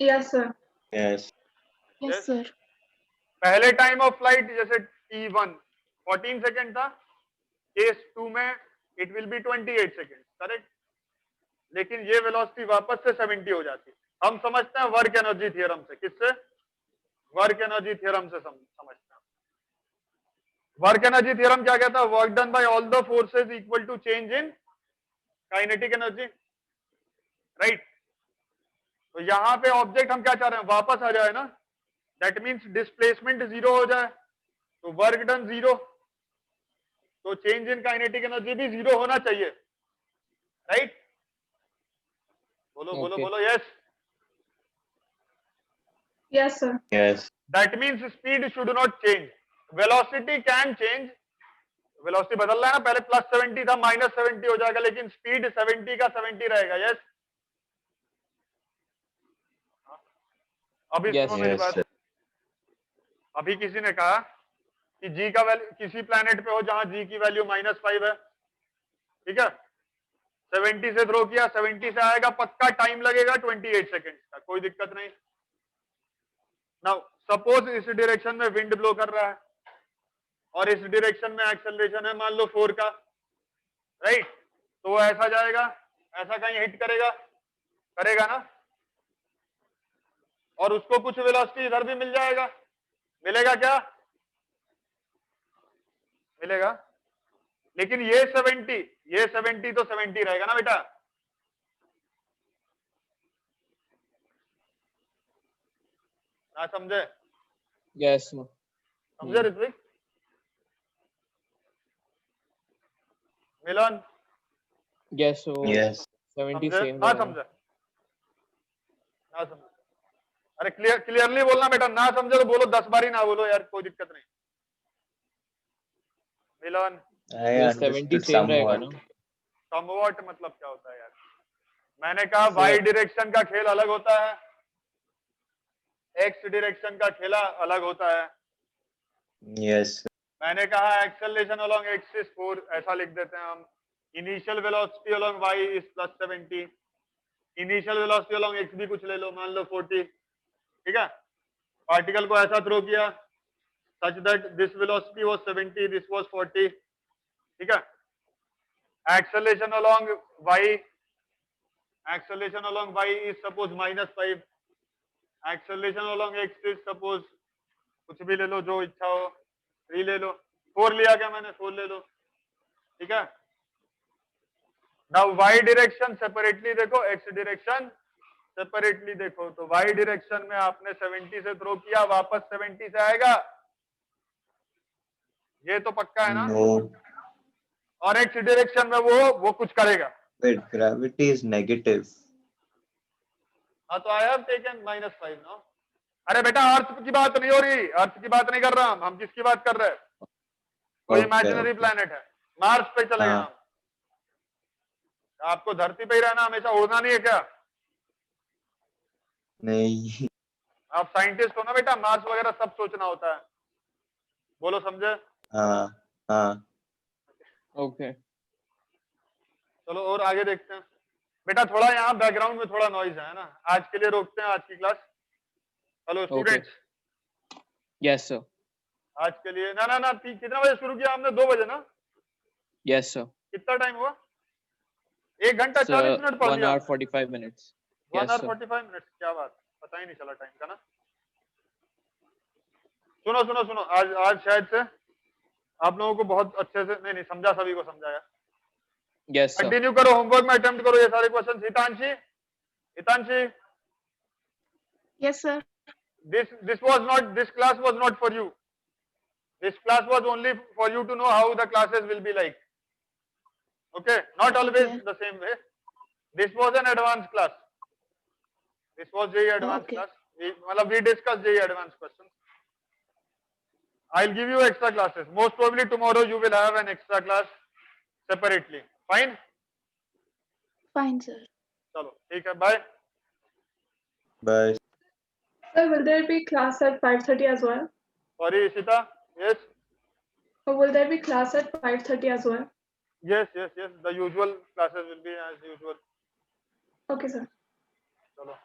Speaker 2: Yes, sir.
Speaker 3: Yes.
Speaker 2: Yes,
Speaker 1: Yes.
Speaker 2: sir.
Speaker 1: पहले टाइम ऑफ फ्लाइट जैसे t1 14 सेकेंड था, केस 2 में it will B 28 second, correct. लेकिन ये वेलोसिटी वापस से 70 हो जाती। हम समझते हैं वर्क एनर्जी थ्योरम से, किससे, वर्क एनर्जी थ्योरम से समझते हैं। वर्क एनर्जी थ्योरम क्या कहता है, work done by all the forces equal to change in kinetic energy, right. तो यहां पे ऑब्जेक्ट हम क्या चाह रहे हैं, वापस आ जाए ना, दैट मींस डिस्प्लेसमेंट 0 हो जाए, तो वर्क डन 0, तो चेंज इन काइनेटिक एनर्जी भी 0 होना चाहिए, राइट। बोलो बोलो
Speaker 4: Okay.
Speaker 1: बोलो, yes.
Speaker 2: Yes, sir.
Speaker 3: Yes.
Speaker 1: That means speed should not change, velocity can change, velocity बदल रहा है ना, पहले +70 था -70 हो जाएगा, लेकिन स्पीड 70 का 70 रहेगा, यस। अभी
Speaker 4: Yes,
Speaker 1: सुनो मेरी
Speaker 3: Yes,
Speaker 1: बात,
Speaker 3: sir.
Speaker 1: अभी किसी ने कहा कि जी का वैल्यू किसी प्लैनेट पे हो जहां जी की वैल्यू -5 है, ठीक है, 70 से थ्रो किया, 70 से आएगा, पक्का टाइम लगेगा 28 सेकेंड का, कोई दिक्कत नहीं। नाउ सपोज इस डायरेक्शन में विंड ब्लो कर रहा है और इस डायरेक्शन में एक्सेलरेशन है मान लो 4 का, राइट, तो वो ऐसा जाएगा, ऐसा कहीं हिट करेगा, करेगा ना, और उसको कुछ वेलोसिटी इधर भी मिल जाएगा, मिलेगा क्या, मिलेगा। लेकिन ये 70 तो 70 रहेगा ना बेटा, ना समझे,
Speaker 4: yes, sir.
Speaker 1: समझे ऋत्विक, मिलन,
Speaker 4: Yes, so
Speaker 3: Yes.
Speaker 4: 70
Speaker 1: समझे,
Speaker 4: same
Speaker 1: ना
Speaker 4: रहेगा.
Speaker 1: समझे, ना समझे, अरे क्लियरली बोलना बेटा, ना समझे तो बोलो 10 बार ही ना बोलो यार, कोई दिक्कत नहीं। मिलन
Speaker 3: I
Speaker 4: ये 70
Speaker 3: understood
Speaker 4: सेम रहेगा
Speaker 3: somewhat.
Speaker 4: ना?
Speaker 1: समवॉट मतलब क्या होता है यार? मैंने कहा
Speaker 4: Sir-
Speaker 1: वाई डायरेक्शन का खेल अलग होता है, एक्स डायरेक्शन का खेला अलग होता है।
Speaker 3: Yes.
Speaker 1: मैंने कहा एक्सेलरेशन अलोंग एक्स इज 4, ऐसा लिख देते हैं हम। Initial velocity along y is +70, initial velocity along x भी कुछ ले लो, मान लो 40, ठीक है। पार्टिकल को ऐसा थ्रो किया such that this velocity was 70, this was 40, ठीक है। Acceleration along y, acceleration along y is suppose -5, acceleration along x is suppose कुछ भी ले लो जो इच्छा हो, 3 ले लो, 4 लिया क्या मैंने, 4 ले लो, ठीक है। नाउ y डायरेक्शन सेपरेटली देखो, x डायरेक्शन सेपरेटली देखो। तो y डायरेक्शन में आपने 70 से थ्रो किया, वापस 70 से आएगा, ये तो पक्का है ना।
Speaker 3: No.
Speaker 1: और x डायरेक्शन में वो कुछ करेगा।
Speaker 3: Wait, gravity is negative.
Speaker 1: हाँ तो आई हैव टेकन -5 नाउ। अरे बेटा अर्थ की बात नहीं हो रही, अर्थ की बात नहीं कर रहा हम किसकी बात कर रहे हैं? कोई
Speaker 3: Okay,
Speaker 1: इमेजिनरी
Speaker 3: okay.
Speaker 1: प्लेनेट है, मार्स पे चले गए
Speaker 3: हाँ।
Speaker 1: हम। आपको धरती पे ही रहना, हमेशा उड़ना नहीं है क्या?
Speaker 3: नहीं.
Speaker 1: आप साइंटिस्ट हो ना बेटा, मार्स वगैरह सब सोचना होता है। बोलो समझे?
Speaker 3: हाँ हाँ.
Speaker 4: Okay.
Speaker 1: चलो और आगे देखते हैं। बेटा थोड़ा यहाँ बैकग्राउंड में थोड़ा नॉइज है ना, आज के लिए रोकते हैं आज की class. Hello students,
Speaker 4: Yes, sir.
Speaker 1: आज के लिए ना कितना बजे शुरू किया हमने? 2 बजे ना?
Speaker 4: Yes, sir.
Speaker 1: कितना टाइम हुआ? 1 घंटा
Speaker 4: Sir,
Speaker 1: 40 मिनट पढ़
Speaker 4: 1
Speaker 1: लिया।
Speaker 4: hour 45 minutes.
Speaker 1: 1
Speaker 4: Yes,
Speaker 1: hour
Speaker 4: sir.
Speaker 1: 45 minute, क्या बात, पता ही नहीं चला टाइम का ना। सुनो आज शायद से आप लोगों को बहुत अच्छे से नहीं समझा, सभी को समझाया।
Speaker 4: Yes, sir.
Speaker 1: कंटिन्यू करो, होमवर्क में अटेम्प्ट करो ये सारे question. Hitanshi,
Speaker 2: Yes, sir.
Speaker 1: this class was not for you. This class was only for you to know how the classes will be like. Okay, not always
Speaker 2: Okay.
Speaker 1: the same way. This was an advanced class. This was JEE advanced
Speaker 2: Okay.
Speaker 1: class. We discussed JEE advanced questions. I'll give you extra classes. Most probably tomorrow you will have an extra class separately. Fine?
Speaker 2: Fine, sir.
Speaker 1: चलो ठीक है, bye.
Speaker 3: Bye.
Speaker 5: Sir, will there be class at 5:30 as well?
Speaker 1: Sorry, Ishita. Yes,
Speaker 5: Or will there be class at 5:30 as well?
Speaker 1: yes. The usual classes will be as usual.
Speaker 5: Okay, sir.
Speaker 1: चलो.